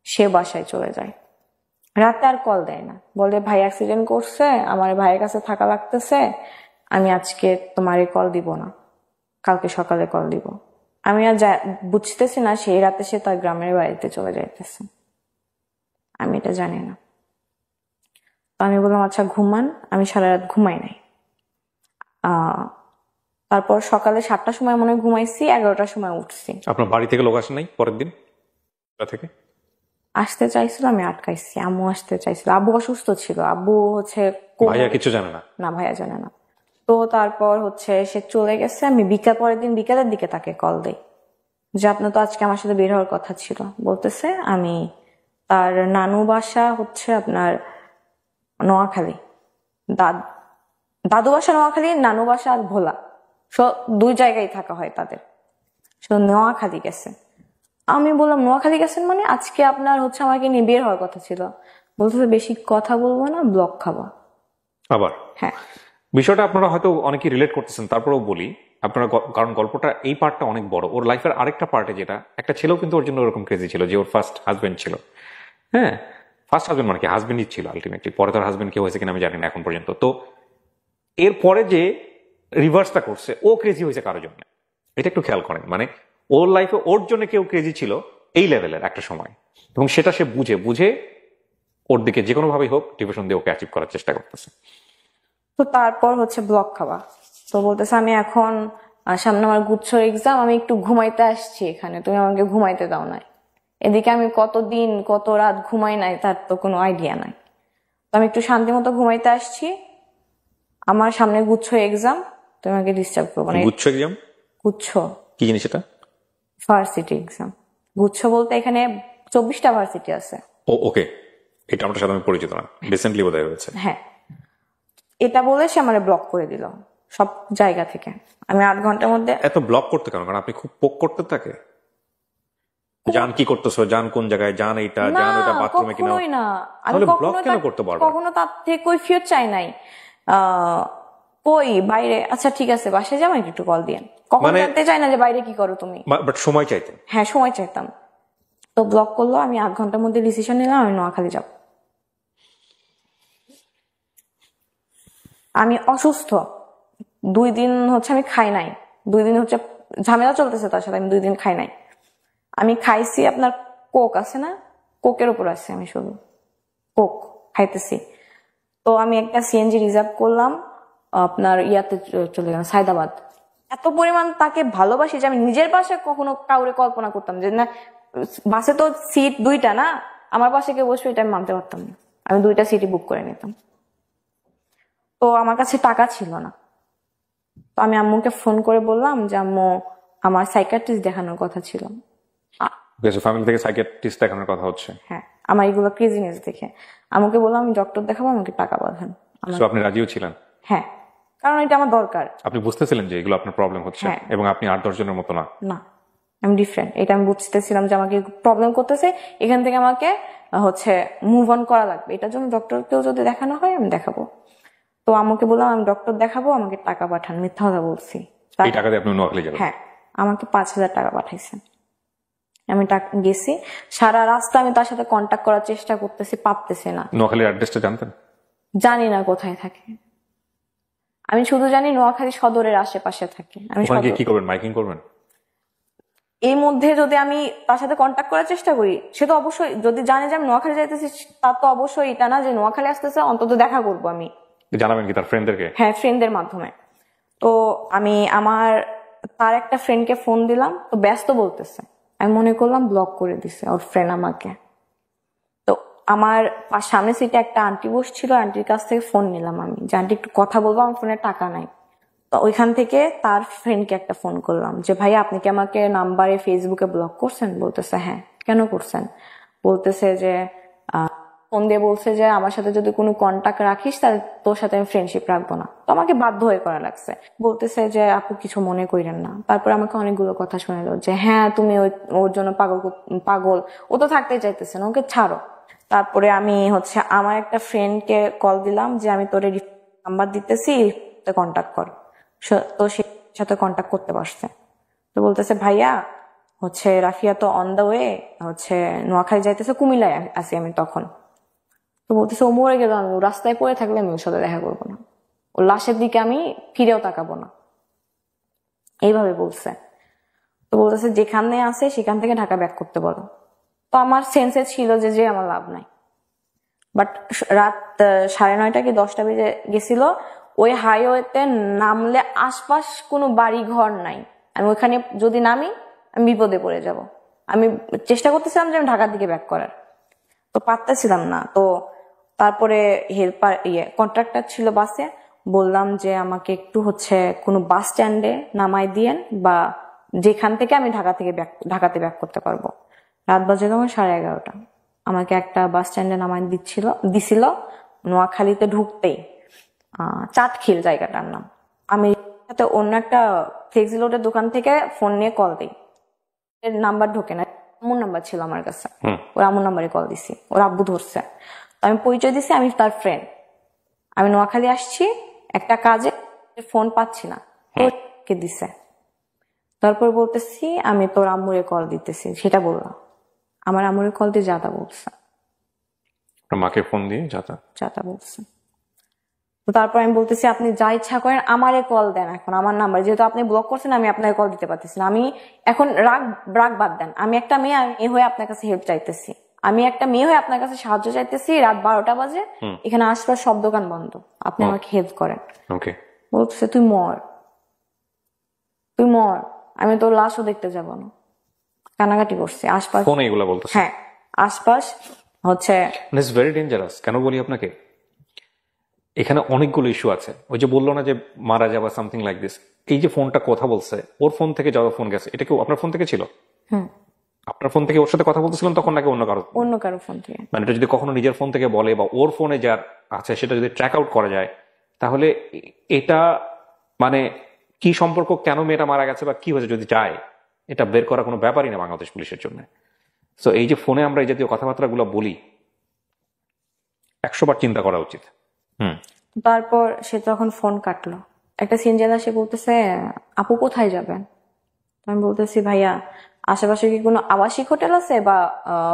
সে বাসায় চলে যায়। রাতে আর কল দেয় না, বলে ভাই অ্যাক্সিডেন্ট করছে, আমার ভাইয়ের কাছে থাকা লাগতেছে, আমি আজকে তোমারে কল দিব না, কালকে সকালে কল দিব। আমি আর বুঝতেছি না সেই রাতে সে তার গ্রামের বাড়িতে চলে যাইতেছে, আমি এটা জানি না। তো আমি বললাম আচ্ছা ঘুমান, আমি সারা রাত ঘুমাই নাই। তারপর সকালে 7টার সময় মনে হয় ঘুমাইছি, 11টার সময় উঠছি। আপনার বাড়ি থেকে লোক আসে নাই পরের দিন থেকে? আসতে চাইছিল, আমি আটকাইছি। আম্মু আসতে চাইছিল, আব্বু অসুস্থ ছিল, আব্বু হচ্ছে ভাইয়া কিছু জানে না? না, ভাইয়া জানে না। তো তারপর হচ্ছে সে চলে গেছে। আমি পরের দিন বিকালের দিকে তাকে কল দেই যে আপনার তো আজকে আমার সাথে বের হওয়ার কথা ছিল। বলতেছে আমি তার নানু বাসা হচ্ছে আপনার নোয়াখালী, দাদু বাসা নোয়াখালী, নানু বাসা আর ভোলা, দুই জায়গায় থাকা হয় তাদের। নোয়াখালী গেছে। আমি বললাম নোয়াখালী গেছেন মানে? আজকে আপনার হচ্ছে আমাকে নিয়ে বের হওয়ার কথা ছিল। বলতেছে বেশি কথা বলবো না, ব্লক খাবা। আবার হ্যাঁ, বিষয়টা আপনারা হয়তো অনেকেই রিলেট করতেছেন, তারপরেও বলি আপনারা, কারণ গল্পটা এই পার্টটা অনেক বড়। ওর লাইফের আরেকটা পার্টে, যেটা একটা ছেলেও কিন্তু ওর জন্য ওরকম ক্রেজি ছিল, যে ওর ফার্স্ট হাজবেন্ড ছিল। হ্যাঁ, ফার্স্ট হাজবেন্ড মানে কি, হাজবেন্ডই ছিল আলটিমেটলি। পরে তার হাজবেন্ড কেউ হয়েছে কিনা আমি জানি না এখন পর্যন্ত। তো এরপরে যে রিভার্সটা করছে, ও ক্রেজি হয়েছে কারোর জন্য, এটা একটু খেয়াল করেন। মানে ওর লাইফে ওর জন্য কেউ ক্রেজি ছিল এই লেভেলের একটা সময়, এবং সেটা সে বুঝে ওর দিকে যে কোনো ভাবেই হোক ডিভিশন দিয়ে ওকে অ্যাচিভ করার চেষ্টা করতেছে। তো তারপর হচ্ছে ব্লক খাওয়া। তো বলতেছে আমি এখন সামনে আমার গুচ্ছর এক্সাম, আমি একটু ঘুমাইতে আসছি এখানে, তুমি আমাকে ঘুমাইতে দাও নাই। এদিকে আমি কতদিন কত রাত ঘুমাই নাই, তার তো কোনো আইডিয়া নাই। তো আমি একটু শান্তি মতো ঘুমাইতে আসছি, আমার সামনে গুচ্ছ এক্সাম, তুমি আমাকে ডিস্টার্ব করবো না। গুচ্ছ এক্সাম? গুচ্ছ কি জিনিস এটা? Varsity exam. গুচ্ছ বলতে এখানে 24টা ভার্সিটি আছে। ওকে, এটা আমার সাথে আমি পরিচিত না, রিসেন্টলি বোধহয় হয়েছে। হ্যাঁ, এটা বলে সে আমার ব্লক করে দিল সব জায়গা থেকে। আমি 8 ঘন্টার মধ্যে। এত ব্লক করতে কেন? কারণ আপনি খুব পোক করতে থাকে, জান কি করতেছো, জান কোন জায়গায়, জান এইটা, জান ওইটা, বাথরুমে কিনা। কখনোই না, আমি তাহলে ব্লক কেন করতে পারবো? কখনো তার থেকে কৈফিয়ত চাই নাই। কই বাইরে, আচ্ছা ঠিক আছে বাসায় যাবো, একটু কল দিয়েন। কখনো জানতে চাই না যে বাইরে কি করো তুমি। বাট সময় চাইতেন? হ্যাঁ, সময় চাইতাম। তো ব্লক করলো। আমি 8 ঘন্টার মধ্যে ডিসিশন নিলাম আমি নোয়াখালী যাব। আমি অসুস্থ, 2 দিন হচ্ছে আমি খাই নাই। 2 দিন হচ্ছে ঝামেলা চলতেছে তার সাথে, আমি 2 দিন খাই নাই। আমি খাইছি আপনার কোক আছে না, কোকের উপর আছে, আমি শুধু কোক খাইতেছি। তো আমি একটা সিএনজি রিজার্ভ করলাম, আপনার ইয়াতে চলে গেলাম সায়দাবাদ। এত পরিমাণ তাকে ভালোবাসি যে আমি নিজের পাশে কখনো কাউরে কল্পনা করতাম যে না, বাসে তো সিট 2টা না, আমার পাশে কেউ বসবে এটা আমি মানতে পারতাম না। আমি 2টা সিটই বুক করে নিতাম। তো আমার কাছে টাকা ছিল না, তো আমি আম্মুকে ফোন করে বললাম যে আম্মু আমার সাইকিয়াট্রিস্ট দেখানোর কথা ছিল। ফ্যামিলি থেকে সাইকিয়াট্রিস্ট দেখানোর কথা হচ্ছে? হ্যাঁ, আমার এগুলো ক্রেজিনেস দেখে আমাকে বললাম আমি ডক্টর দেখাবো, আমাকে টাকা পাঠান। আপনি রাজিও ছিলেন? হ্যাঁ, কারণ এটা আমার দরকার। আপনি বুঝতেছিলেন যে এগুলো আপনার প্রবলেম হচ্ছে, এবং আপনি 8-10 জনের মতো না। না, আমি ডিফারেন্ট, এটা আমি বুঝতেছিলাম যে আমাকে প্রবলেম করতেছে, এখান থেকে আমাকে হচ্ছে মুভ অন করা লাগবে। এটার জন্য ডক্টরকেও যদি দেখানো হয় আমি দেখাবো। তো আমাকে বললাম আমি ডক্টর দেখাবো, আমাকে টাকা পাঠান। মিথ্যা কথা বলছি। এই টাকা দিয়ে আপনি নোয়াখালী যাবেন? হ্যাঁ, আমাকে 5,000 টাকা পাঠাইছেন। আমি গেছি, সারা রাস্তা আমি তার সাথে কন্ট্যাক্ট করার চেষ্টা করতেছি, পারতেছি না। নোয়াখালীর অ্যাড্রেসটা জানতেন? জানি না কোথায় থাকে, আমি শুধু জানি নোয়াখালী সদরের আশেপাশে থাকে। আমি কি করবেন, মাইকিং করবেন? এই মধ্যে যদি আমি তার সাথে কন্ট্যাক্ট করার চেষ্টা করি, সে তো অবশ্যই যদি জানে যে আমি নোয়াখালী যাইতেছি, তার তো অবশ্যই এটা না যে নোয়াখালী আসতেছে, অন্তত দেখা করবো আমি। জানাবেন কি তার ফ্রেন্ডদেরকে? হ্যাঁ, ফ্রেন্ডদের মাধ্যমে। তো আমি তার একটা ফ্রেন্ডকে ফোন দিলাম, তো ব্যস্ত বলতেছে। আমি মনে করলাম ব্লক করে দিছে ওর ফ্রেন্ড আমাকে। তো আমার সামনে সিটে একটা আন্টি বসছিল, আন্টির কাছ থেকে ফোন নিলাম আমি যে আন্টি একটু কথা বলবো, আমার ফোনে টাকা নাই। তো ওইখান থেকে তার ফ্রেন্ডকে একটা ফোন করলাম যে ভাই আপনি কি আমাকে নাম্বারে ফেসবুকে ব্লক করছেন? বলতেছে হ্যাঁ। কেন করছেন? বলতেছে যে ফোন দিয়ে বলছে যে আমার সাথে যদি কোনো কন্টাক্ট রাখিস তাহলে তোর সাথে আমি ফ্রেন্ডশিপ রাখবো না। তো আমাকে বাধ্য হয়ে করা লাগছে। বলতেছে যে আপু কিছু মনে করেন না। তারপর আমাকে অনেকগুলো কথা শোনালো যে হ্যাঁ তুমি ওর জন্য পাগল, ও তো থাকতে চাইতেছে না, ওকে ছাড়ো। তারপরে আমি হচ্ছে আমার একটা ফ্রেন্ডকে কল দিলাম যে আমি তোর নাম্বার দিতেছি, কন্ট্যাক্ট কর। তো সে সাথে কন্ট্যাক্ট করতে পারছে। তো বলতেছে ভাইয়া হচ্ছে রাফিয়া তো অন দা ওয়ে, হচ্ছে নোয়াখালী যাইতেছে, কুমিল্লায় আছি আমি তখন। তো বলতেছে ও মরে গেল, আমি রাস্তায় পড়ে থাকলে আমি ওর সাথে দেখা করবো না, ওর লাশের দিকে আমি ফিরেও তাকাবো না, এইভাবে বলছে। তো বলতেছে যেখানে আছে সেখান থেকে ঢাকা ব্যাক করতে বলো। তো আমার সেন্সে ছিল যে আমার লাভ নাই। বাট রাত 9:30 কি 10টা বেজে গেছিল। ওই হাইওয়েতে নামলে আশপাশ কোনো বাড়ি ঘর নাই, আমি ওইখানে যদি নামি আমি বিপদে পড়ে যাব। আমি চেষ্টা করতেছিলাম যে আমি ঢাকার দিকে ব্যাক করার, তো পারতেছিলাম না। তো তারপরে হেল্পার কন্ট্রাক্টর ছিল বাসে, বললাম যে আমাকে একটু হচ্ছে কোনো বাস স্ট্যান্ডে নামাই দিয়েন, বা যেখান থেকে আমি ঢাকাতে ব্যাক করতে পারবো। রাত বাজে তখন 11:30। আমাকে একটা বাস স্ট্যান্ডে নামাই দিছিল নোয়াখালীতে ঢুকতেই, চাটখিল জায়গাটার নাম। আমি সাথে অন্য একটা ফ্লেক্সি লোডের দোকান থেকে ফোন নিয়ে কল দিই, এর নাম্বার ঢোকে না, আম্মুর নাম্বার ছিল আমার কাছে, ওর আম্মুর নাম্বারে কল দিছি, ওর আব্বু ধরছে। তো আমি পরিচয় দিছি আমি তার ফ্রেন্ড, আমি নোয়াখালী আসছি একটা কাজে, ফোন পাচ্ছি না, ওকে দিছে। তারপর বলতেছি আমি তোর আম্মুরে কল দিতেছি, সেটা বললাম। আমার আম্মুরে কল দিয়ে যাতা বলছে, মাকে ফোন দিয়ে যাতা বলছে। তো তারপর আমি বলতেছি আপনি যা ইচ্ছা করেন আমারে কল দেন, এখন আমার নাম্বার যেহেতু আপনি ব্লক করছেন আমি আপনাকে কল দিতে পারতেছি না। আমি এখন রাগ বাদ দেন, আমি একটা মেয়ে, আমি হয়ে আপনার কাছে হেল্প চাইতেছি, আমি একটা মেয়ে হয়ে আপনার কাছে সাহায্য চাইতেছি। রাত 12টা বাজে, এখানে আশপাশ সব দোকান বন্ধ, আপনি আমাকে হেল্প করেন। বলতেছে তুই মর, আমি তোর লাশও দেখতে যাব না। কানাকাটি করছে আশপাশ, হ্যাঁ আশপাশ হচ্ছে। Very dangerous. কেন বলি আপনাকে, এখানে অনেকগুলো ইস্যু আছে। ওই যে বললো না যে মারা যাবা সামথিং লাইক দিস, এই যে ফোনটা কথা বলছে, ওর ফোন থেকে যাওয়া ফোন গেছে, এটা কি আপনার ফোন থেকে ছিল? আপনার ফোন থেকে ওর সাথে কথা বলতেছিলেন তখন নাকি অন্য কারো ফোন থেকে? মানে এটা যদি কখনো নিজের ফোন থেকে বলে বা ওর ফোনে যার আছে সেটা যদি ট্র্যাক আউট করা যায়, তাহলে এটা মানে কি সম্পর্ক, কেন মেয়েটা মারা গেছে বা কি হয়েছে যদি যায়, এটা বের করা কোনো ব্যাপারই না বাংলাদেশ পুলিশের জন্য। তো এই যে ফোনে আমরা এই জাতীয় কথাবার্তা গুলো বলি, 100 বার চিন্তা করা উচিত। তারপর সে যখন ফোন কাটলো, একটা সিনজেলা সে বলতেছে, আপু কোথায় যাবেন? আমি বলতেছি, ভাইয়া আশেপাশে কি কোনো আবাসিক হোটেল আছে বা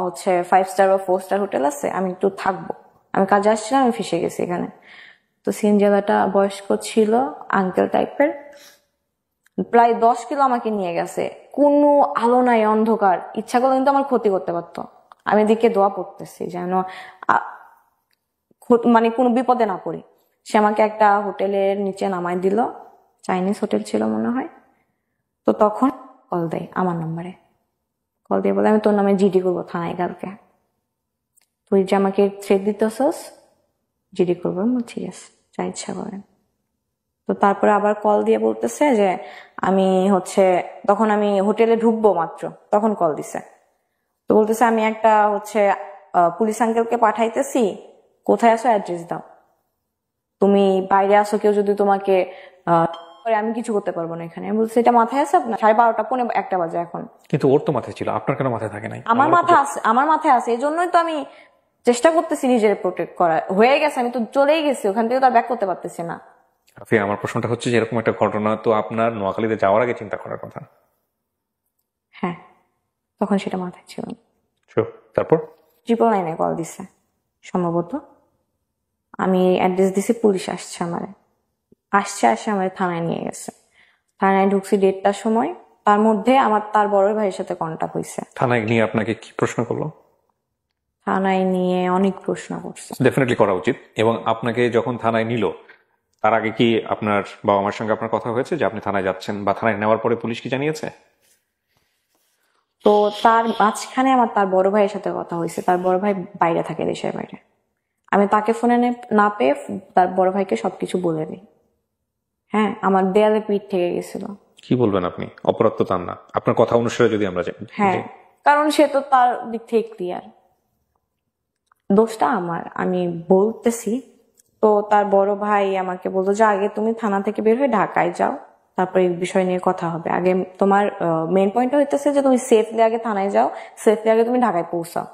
হচ্ছে 5 স্টার বা 4 স্টার হোটেল আছে, আমি একটু থাকবো, আমি কাজে আসছিলাম, আমি ফেসে গেছি এখানে। তো সিনজেলাটা বয়স্ক ছিল, আঙ্কেল টাইপের, প্রায় 10 কিলো আমাকে নিয়ে গেছে। কোনো আলো নাই, অন্ধকার, ইচ্ছা করলে কিন্তু আমার ক্ষতি করতে পারতো। আমি এদিকে দোয়া পড়তেছি যেন মানে কোনো বিপদে না পড়ি। সে আমাকে একটা হোটেলের নিচে নামাই দিল, চাইনিজ হোটেল ছিল মনে হয়। তো তখন কল দেয় আমার নম্বরে, কল দিয়ে বলে, আমি তোর নামে জিডি করবো থানায় কালকে, তুই যে আমাকে থ্রেট দিতেছস, জিডি করবো। ঠিক আছে, যা ইচ্ছা করেন। তো তারপরে আবার কল দিয়ে বলতেছে যে আমি হচ্ছে, তখন আমি হোটেলে ঢুকবো মাত্র, তখন কল দিছে। তো বলতেছে, আমি একটা হচ্ছে পুলিশ আঙ্কেলকে পাঠাইতেছি, কোথায় আসো অ্যাড্রেস দাও, তুমি বাইরে আসো, কেউ যদি তোমাকে আমি কিছু করতে পারবো না এখানে। আমি বলছি, এটা মাথায় আছে আপনার? 12:30 পৌনে 1টা বাজে এখন। কিন্তু ওর তো মাথায় ছিল, আপনার কেন মাথায় থাকে নাই? আমার মাথায় আছে, এই জন্যই তো আমি চেষ্টা করতেছি নিজের প্রোটেক্ট করা। হয়ে গেছে, আমি তো চলেই গেছি ওখান থেকে, তো আর ব্যাক করতে পারতেছি না। আমার প্রশ্নটা হচ্ছে যে এরকম একটা ঘটনা তো আপনার নোয়াখালীতে যাওয়ার আগে চিন্তা করার কথা। হ্যাঁ, তখন সেটা মাথায় ছিল না। তারপর 999 কল দিছে সম্ভবত, আমি অ্যাড্রেস দিছি, পুলিশ আসছে আমার থানায় নিয়ে গেছে। থানায় ঢুকছি 1:30টার সময়, তার মধ্যে আমার তার বড় ভাইয়ের সাথে কন্টাক্ট হয়েছে। থানায় নিয়ে আপনাকে কি প্রশ্ন করলো? থানায় নিয়ে অনেক প্রশ্ন করছে। ডেফিনেটলি করা উচিত। এবং আপনাকে যখন থানায় নিল, তার আগে কি আপনার বাবা মার সঙ্গে আপনার কথা হয়েছে যে আপনি থানায় যাচ্ছেন, বা থানায় নেওয়ার পরে পুলিশ কি জানিয়েছে? তো তার মাঝখানে আমার তার বড় ভাইয়ের সাথে কথা হয়েছে। তার বড় ভাই বাইরে থাকে, দেশের বাইরে। আমি তাকে ফোনে না পেয়ে তার বড় ভাইকে সবকিছু বলে দিই। হ্যাঁ, আমার দেয়ালে পিঠ থেকে গেছিল। কি বলবেন আপনি? অপরাধ তো তার না, আপনার কথা অনুসারে যদি আমরা যাই। হ্যাঁ, কারণ সে তো তার দিক থেকে ক্লিয়ার, দোষটা আমার, আমি বলতেছি। তো তার বড় ভাই আমাকে বলতো যে আগে তুমি থানা থেকে বের হয়ে ঢাকায় যাও, তারপরে এই বিষয় নিয়ে কথা হবে। আগে তোমার মেইন পয়েন্ট হইতেছে যে তুমি সেফলি আগে থানায় যাও, সেফলি আগে তুমি ঢাকায় পৌঁছাও।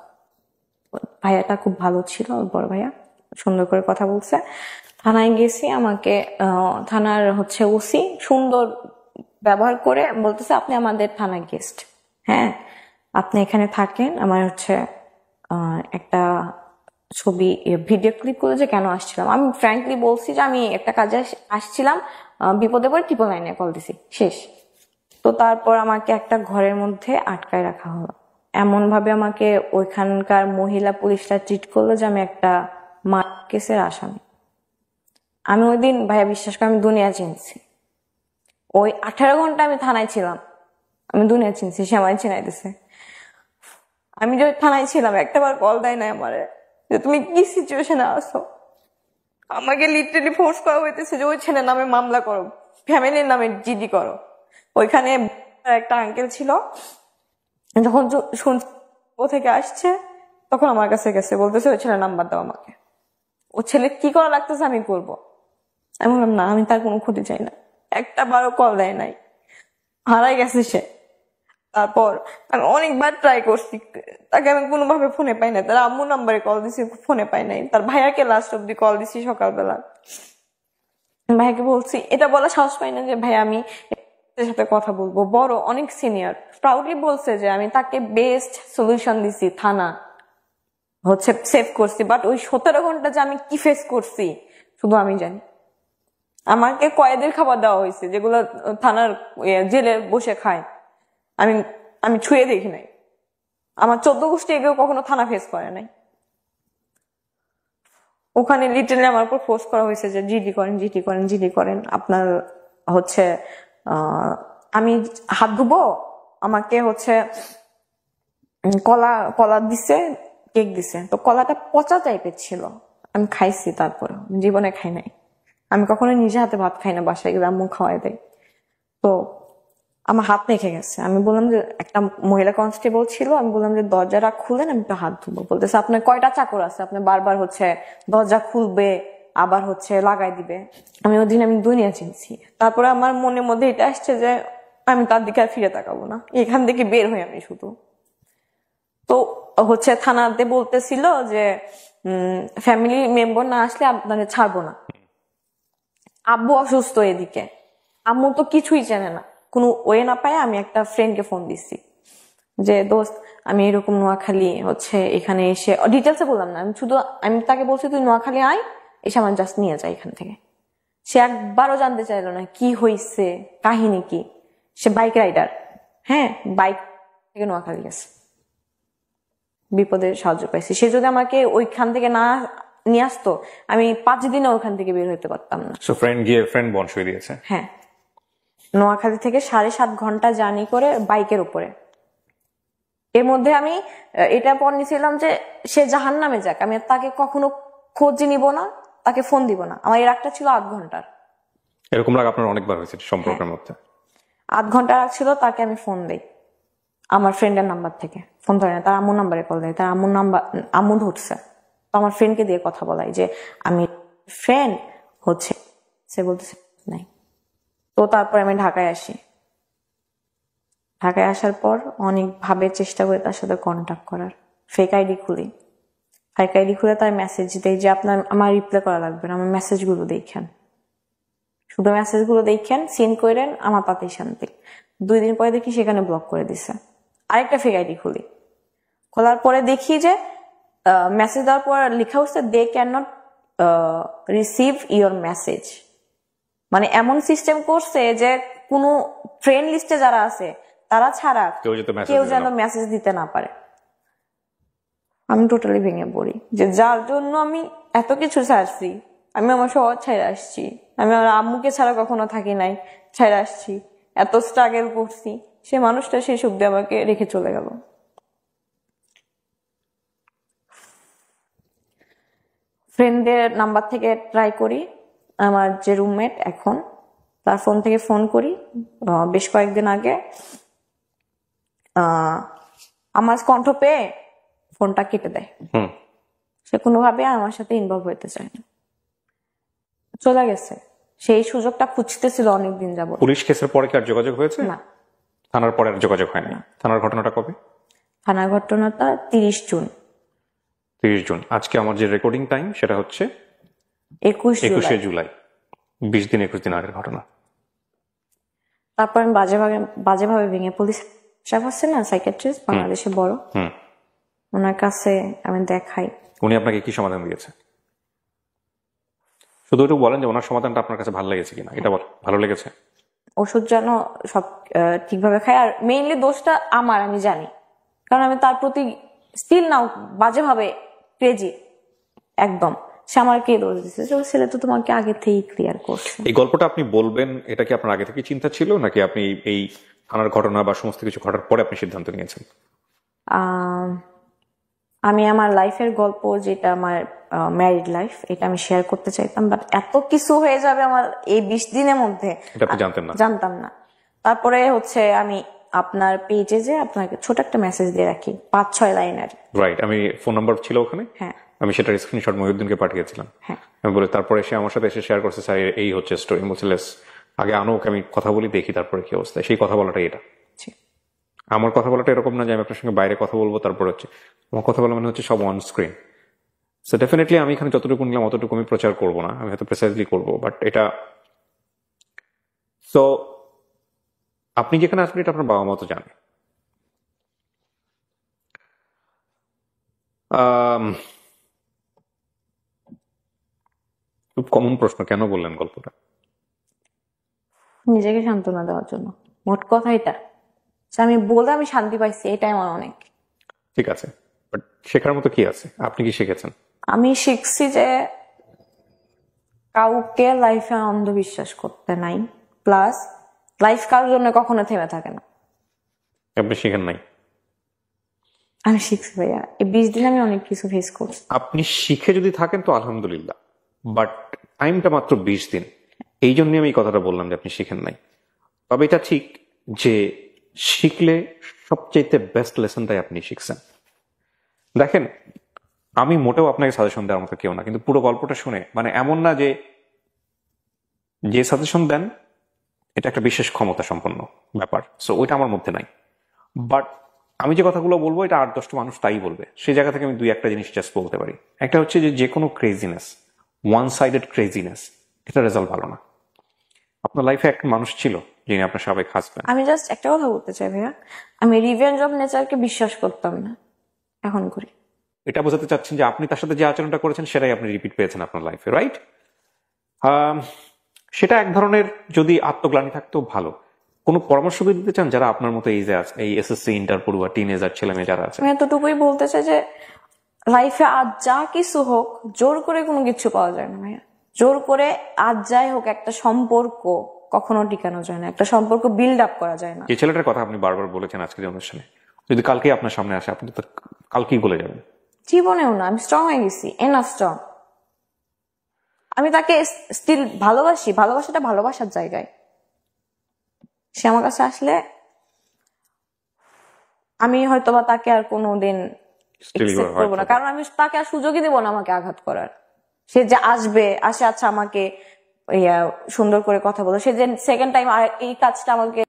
ভাইয়াটা খুব ভালো ছিল, বড় ভাইয়া সুন্দর করে কথা বলছে। থানায় গেছি, আমাকে থানার হচ্ছে ওসি সুন্দর ব্যবহার করে বলতেছে, আপনি আমাদের থানার গেস্ট, হ্যাঁ আপনি এখানে থাকেন। আমার হচ্ছে একটা ছবি ভিডিও ক্লিপ করে যে কেন আসছিলাম। আমি ফ্র্যাঙ্কলি বলছি যে আমি একটা কাজে আসছিলাম, বিপদে পড়ে 999 কল দিছি, শেষ। তো তারপর আমাকে একটা ঘরের মধ্যে আটকায় রাখা হলো, এমন ভাবে আমাকে ওইখানকার মহিলা পুলিশরা ট্রিট করলো যে আমি একটা মার্ডার কেসের আসামি। আমি ওই দিন, ভাইয়া বিশ্বাস করে, আমি দুনিয়া চিনছি। ওই 18 ঘন্টা আমি থানায় ছিলাম, আমি দুনিয়া চিনছি, সে আমায় চিনাই দিছে। আমি যে থানায় ছিলাম, একটাবার কল দেয় না আমারে যে তুমি কি সিচুয়েশনে আসো। আমাকে লিটারালি ফোর্স করা হইতেছে যে ওই ছেলের নামে মামলা করো, ফ্যামিলির নামে জিডি করো। ওইখানে একটা আঙ্কেল ছিল, যখন শুনছি ও থেকে আসছে, তখন আমার কাছে গেছে, বলতেছে ওই ছেলের নাম্বার দাও আমাকে, ও ছেলে কি করা লাগতেছে আমি করব। আমি বললাম না, আমি তার কোনো ক্ষতি চাই না। একটা বারো কল দেয় নাই, হারাই গেছে সে। তারপর আমি অনেকবার ট্রাই করছি, তাকে আমি কোনোভাবে ফোনে পাই না। তার আম্মু নাম্বারে কল দিছি, ফোনে পাই নাই। তার ভাইয়াকে লাস্ট অব্দি কল দিছি সকালবেলা, ভাইয়াকে বলছি, এটা বলা সাহস পাই না যে ভাই আমি এর সাথে কথা বলবো, বড় অনেক সিনিয়র, প্রাউডলি বলছে যে আমি তাকে বেস্ট সলিউশন দিছি, থানা হচ্ছে সেভ করছি। বাট ওই 17 ঘন্টা যে আমি কি ফেস করছি শুধু আমি জানি। আমাকে কয়েদের খাবার দেওয়া হয়েছে, যেগুলো থানার জেলে বসে খায়, আমি আমি ছুঁয়ে দেখি নাই। আমার 14 গোষ্ঠী এগেও কখনো থানা ফেস করে নাই। ওখানে লিটারালি আমার উপর ফোর্স করা হয়েছে যে জিডি করেন, জিডি করেন, জিডি করেন। আপনার হচ্ছে আমি হাত ধুবো, আমাকে হচ্ছে কলা দিছে, কেক দিছে। তো কলাটা পচা টাইপের ছিল, আমি খাইছি, তারপর জীবনে খাই নাই। আমি কখনো নিজে হাতে ভাত খাই না, বাসায় গেলে আম্মু খাওয়াই দেয়। তো আমার হাত মেখে গেছে। আমি বললাম যে, একটা মহিলা কনস্টেবল ছিল, আমি বললাম যে দরজাটা খুলেন, আমি একটু হাত ধুবো। বলতেছে আপনার কয়টা চাকর আছে, আপনি বারবার দরজা খুলবে আবার লাগাই দিবে। আমি ওই দিন আমি দুনিয়া চিনছি। তারপরে আমার মনের মধ্যে এটা আসছে যে আমি তার দিকে আর ফিরে তাকাবো না, এখান থেকে বের হই আমি শুধু। তো থানাতে বলতেছিল যে ফ্যামিলি মেম্বার না আসলে আপনাকে ছাড়বো না। আব্বু অসুস্থ এদিকে, আম্মু তো কিছুই জানে না, কোনো ওয়ে না পায়। আমি একটা ফ্রেন্ডকে ফোন দিচ্ছি যে দোস্ত আমি এরকম নোয়াখালী এখানে এসে, ডিটেলসে বললাম না, আমি তাকে বলছি তুই নোয়াখালী আয়, এসে আমার জাস্ট নিয়ে যায় এখান থেকে। সে একবারও জানতে চাইলো না কি হয়েছে, কাহিনী কি। সে বাইক রাইডার, হ্যাঁ, বাইক থেকে নোয়াখালী গেছে, বিপদে সাহায্য পাইছি। সে যদি আমাকে ওইখান থেকে না নিয়ে আসতো, আমি 5 দিনে ওইখান থেকে বের হইতে পারতাম না। সো ফ্রেন্ড গিয়ে ফ্রেন্ড বনসই দিয়েছে। হ্যাঁ, নোয়াখালী থেকে 7.5 ঘন্টা জার্নি করে বাইকের উপরে। এর মধ্যে আমি এটা পর নিয়েছিলাম যে সে জাহান্নামে যাক, আমি তাকে কখনো খোঁজ নিব না, তাকে ফোন দিব না। আমার এর একটা ছিল 8 ঘন্টার। এরকম রাগ আপনার অনেকবার হয়েছে সম্পর্কের মধ্যে? 8 ঘন্টা রাগ ছিল, তাকে আমি ফোন দেই আমার ফ্রেন্ডের নাম্বার থেকে। ফোন ধরে না, তার আম্মুর নাম্বারে কল দেয়, তার আম্মু ধরছে। তো আমার ফ্রেন্ডকে দিয়ে কথা বলাই যে আমি ফ্রেন্ড সে বলতেছে নাই। তো তারপর আমি ঢাকায় আসি। ঢাকায় আসার পর অনেকভাবে চেষ্টা করে তার সাথে কন্ট্যাক্ট করার। ফেক আইডি খুলে তার মেসেজ দেই যে আমার রিপ্লাই করা লাগবে না, আমার মেসেজগুলো দেখেন, শুধু মেসেজগুলো দেখেন, সিন করেন, আমার তাতেই শান্তি। 2 দিন পরে দেখি সেখানে ব্লক করে দিছে। আরেকটা ফেক আইডি খোলার পরে দেখি যে মেসেজ দেওয়ার পর লেখা হচ্ছে they can not receive your message. মানে এমন সিস্টেম করছে যে কোনো ফ্রেন্ড লিস্টে যারা আছে তারা ছাড়া কেউ যেন মেসেজ দিতে না পারে। আমি টোটালি ভেঙে পড়ি যে যার জন্য আমি এত কিছু ছাড়ছি, আমি আমার শহর ছেড়ে আসছি, আমি আমার আম্মুকে ছাড়া কখনো থাকি নাই, ছেড়ে আসছি, এত স্ট্রাগল করছি, সে মানুষটা শেষ অব্দি আমাকে রেখে চলে গেল। ফ্রেন্ডদের নাম্বার থেকে ট্রাই করি, আমার যে রুমমেট এখন, তার ফোন থেকে ফোন করি। বেশ কয়েকদিন আগে আমার কণ্ঠ পেয়ে ফোনটা কেটে দেয়। সে কোনোভাবে আমার সাথে ইনভলভ হইতে চায় না, চলে গেছে। সেই সুযোগটা খুঁজতেছিল অনেকদিন যাবত। পুলিশ কেসের পরে কি আর যোগাযোগ হয়েছে? না। থানার পরে আর যোগাযোগ হয়নি? থানার ঘটনাটা কবে? থানার ঘটনাটা 30 জুন। 30 জুন। আজকে আমার যে রেকর্ডিং টাইম সেটা হচ্ছে 21 জুলাই। 20 দিন 21 দিন আগের ঘটনা। তারপর আমি বাজেভাবে ভেঙে, পুলিশ সাহেব আছে না, সাইকিয়াট্রিস্ট, বাংলাদেশে বড়, ওনার কাছে আমি দেখাই। উনি আপনাকে কি সমাধান দিয়েছে? শুধু একটু বলেন যে ওনার সমাধানটা আপনার কাছে ভালো লেগেছে কিনা, এটা ভালো লেগেছে? ওষুধ যেন সব ঠিকভাবে খাই, আর মেইনলি দোষটা আমার, আমি জানি, কারণ আমি তার প্রতি স্টিল নাও বাজেভাবে ক্রেজি একদম। সে আমাকে দোষ দিচ্ছে, ছেলে তো তোমাকে আগে থেকেই ক্লিয়ার করছে। এই গল্পটা আপনি বলবেন, এটা কি আপনার আগে থেকে চিন্তা ছিল, নাকি আপনি এই থানার ঘটনা বা সমস্ত কিছু ঘটার পরে আপনি সিদ্ধান্ত নিয়েছেন? আমি আমার লাইফের গল্প, যেটা আমার ম্যারিড লাইফ, এটা আমি শেয়ার করতে চাইতাম, বাট এত কিছু হয়ে যাবে আমার এই 20 দিনের মধ্যে, এটা আপনি জানতাম না। তারপরে আমি আপনার পেজে যে আপনাকে ছোট একটা মেসেজ দিয়ে রাখি, 5-6 লাইনের। রাইট, আমি ফোন নাম্বার ছিল ওখানে। হ্যাঁ, আমি সেটার স্ক্রিনশট মহিউদ্দিনকে পাঠিয়েছিলাম। হ্যাঁ, আমি বলে তারপরে সে আমার সাথে এসে শেয়ার করছে, স্যার এই হচ্ছে স্টোরি। বলছিলেন আগে আনুক, আমি কথা বলি, দেখি তারপরে কি অবস্থা। সেই কথা বলাটা এটা। আমার কথা বলাটা এরকম না যে আমি আপনার সঙ্গে বাইরে কথা বলবো, তারপর আমার কথা বলা মানে হচ্ছে সব অন স্ক্রিন। সো ডেফিনেটলি আমি এখানে যতটুকু নিলাম অতটুকু আমি প্রচার করবো না, আমি হয়তো প্রেসাইজলি করবো, বাট এটা। সো আপনি যেখানে আসবেন এটা আপনার বাবা মা তো জানে। খুব কমন প্রশ্ন, কেন বললেন গল্পটা? নিজেকে সান্ত্বনা দেওয়ার জন্য, মোট কথা এটা। আমি বলে আমি শান্তি পাইছি, এটাই আমার অনেক। ঠিক আছে, বাট শেখার মতো কি আছে? আপনি কি শিখেছেন? আমি শিখছি যে কাউকে লাইফে অন্ধবিশ্বাস করতে নাই, প্লাস লাইফ কারোর জন্য কখনো থেমে থাকে না। আপনি শিখেন নাই? আমি শিখছি ভাইয়া, এই 20 দিন আমি অনেক কিছু ফেস করছি। আপনি শিখে যদি থাকেন তো আলহামদুলিল্লাহ, বাট টাইমটা মাত্র 20 দিন। এই জন্য আমি এই কথাটা বললাম যে আপনি শিখেন নাই। তবে এটা ঠিক যে শিখলে সবচেয়ে বেস্ট লেসনটাই আপনি শিখছেন। দেখেন, আমি মোটেও আপনাকে সাজেশন দেওয়ার মতো কেউ না, কিন্তু পুরো গল্পটা শুনে মানে এমন না যে সাজেশন দেন এটা একটা বিশেষ ক্ষমতা সম্পন্ন ব্যাপার, সো ওইটা আমার মধ্যে নাই। বাট আমি যে কথাগুলো বলবো এটা 8-10টা মানুষ তাই বলবে, সেই জায়গা থেকে আমি 2-1টা জিনিস জাস্ট বলতে পারি। একটা হচ্ছে যে কোনো ক্রেজিনেস, ওয়ান সাইডেড ক্রেজিনেস, এটা রেজাল্ট ভালো না। আপনার লাইফে একটা মানুষ ছিল যিনি আপনার সাবেক হাজবেন্ড। আমি জাস্ট একটা কথা বলতে চাই ভাইয়া, আমি রিভেঞ্জ অফ নেচারকে বিশ্বাস করতাম না, এখন করি। এটা বোঝাতে চাচ্ছেন যে আপনি তার সাথে যে আচরণটা করেছেন সেটাই আপনি রিপিট পেয়েছেন আপনার লাইফে, রাইট? সেটা এক ধরনের যদি আত্মগ্লানি থাকতো ভালো। কোনো পরামর্শ দিতে চান যারা আপনার মতো এই যে আছে, এই এসএসসি ইন্টার পড়ুয়া টিনেজার ছেলে মেয়ে যারা আছে? আমি এতটুকুই বলতে চাই যে লাইফে আজ যা কিছু হোক জোর করে কোনো কিছু পাওয়া যায় না ভাইয়া। জোর করে আজ যাই হোক একটা সম্পর্ক কখনো টিকানো যায় না, একটা সম্পর্ক বিল্ড আপ করা যায় না। যে ছেলেটার কথা আপনি বারবার বলেছেন আজকের অনুষ্ঠানে, যদি কালকেই আপনার সামনে আসে আপনি তো কালকেই গলে যাবেন। জীবনেও না, আমি স্ট্রং হয়ে গেছি, এনাফ স্ট্রং। আমি তাকে স্টিল ভালোবাসি, ভালোবাসাটা ভালোবাসার জায়গায়। সে আমার কাছে আসলে আমি হয়তোবা তাকে আর কোনোদিন accept করবো না, কারণ আমি তাকে আর সুযোগই দেবো না আমাকে আঘাত করার। সে যে আসবে, আসে আচ্ছা আমাকে সুন্দর করে কথা বলো, সে যে সেকেন্ড টাইম আর এই কাজটা আমাকে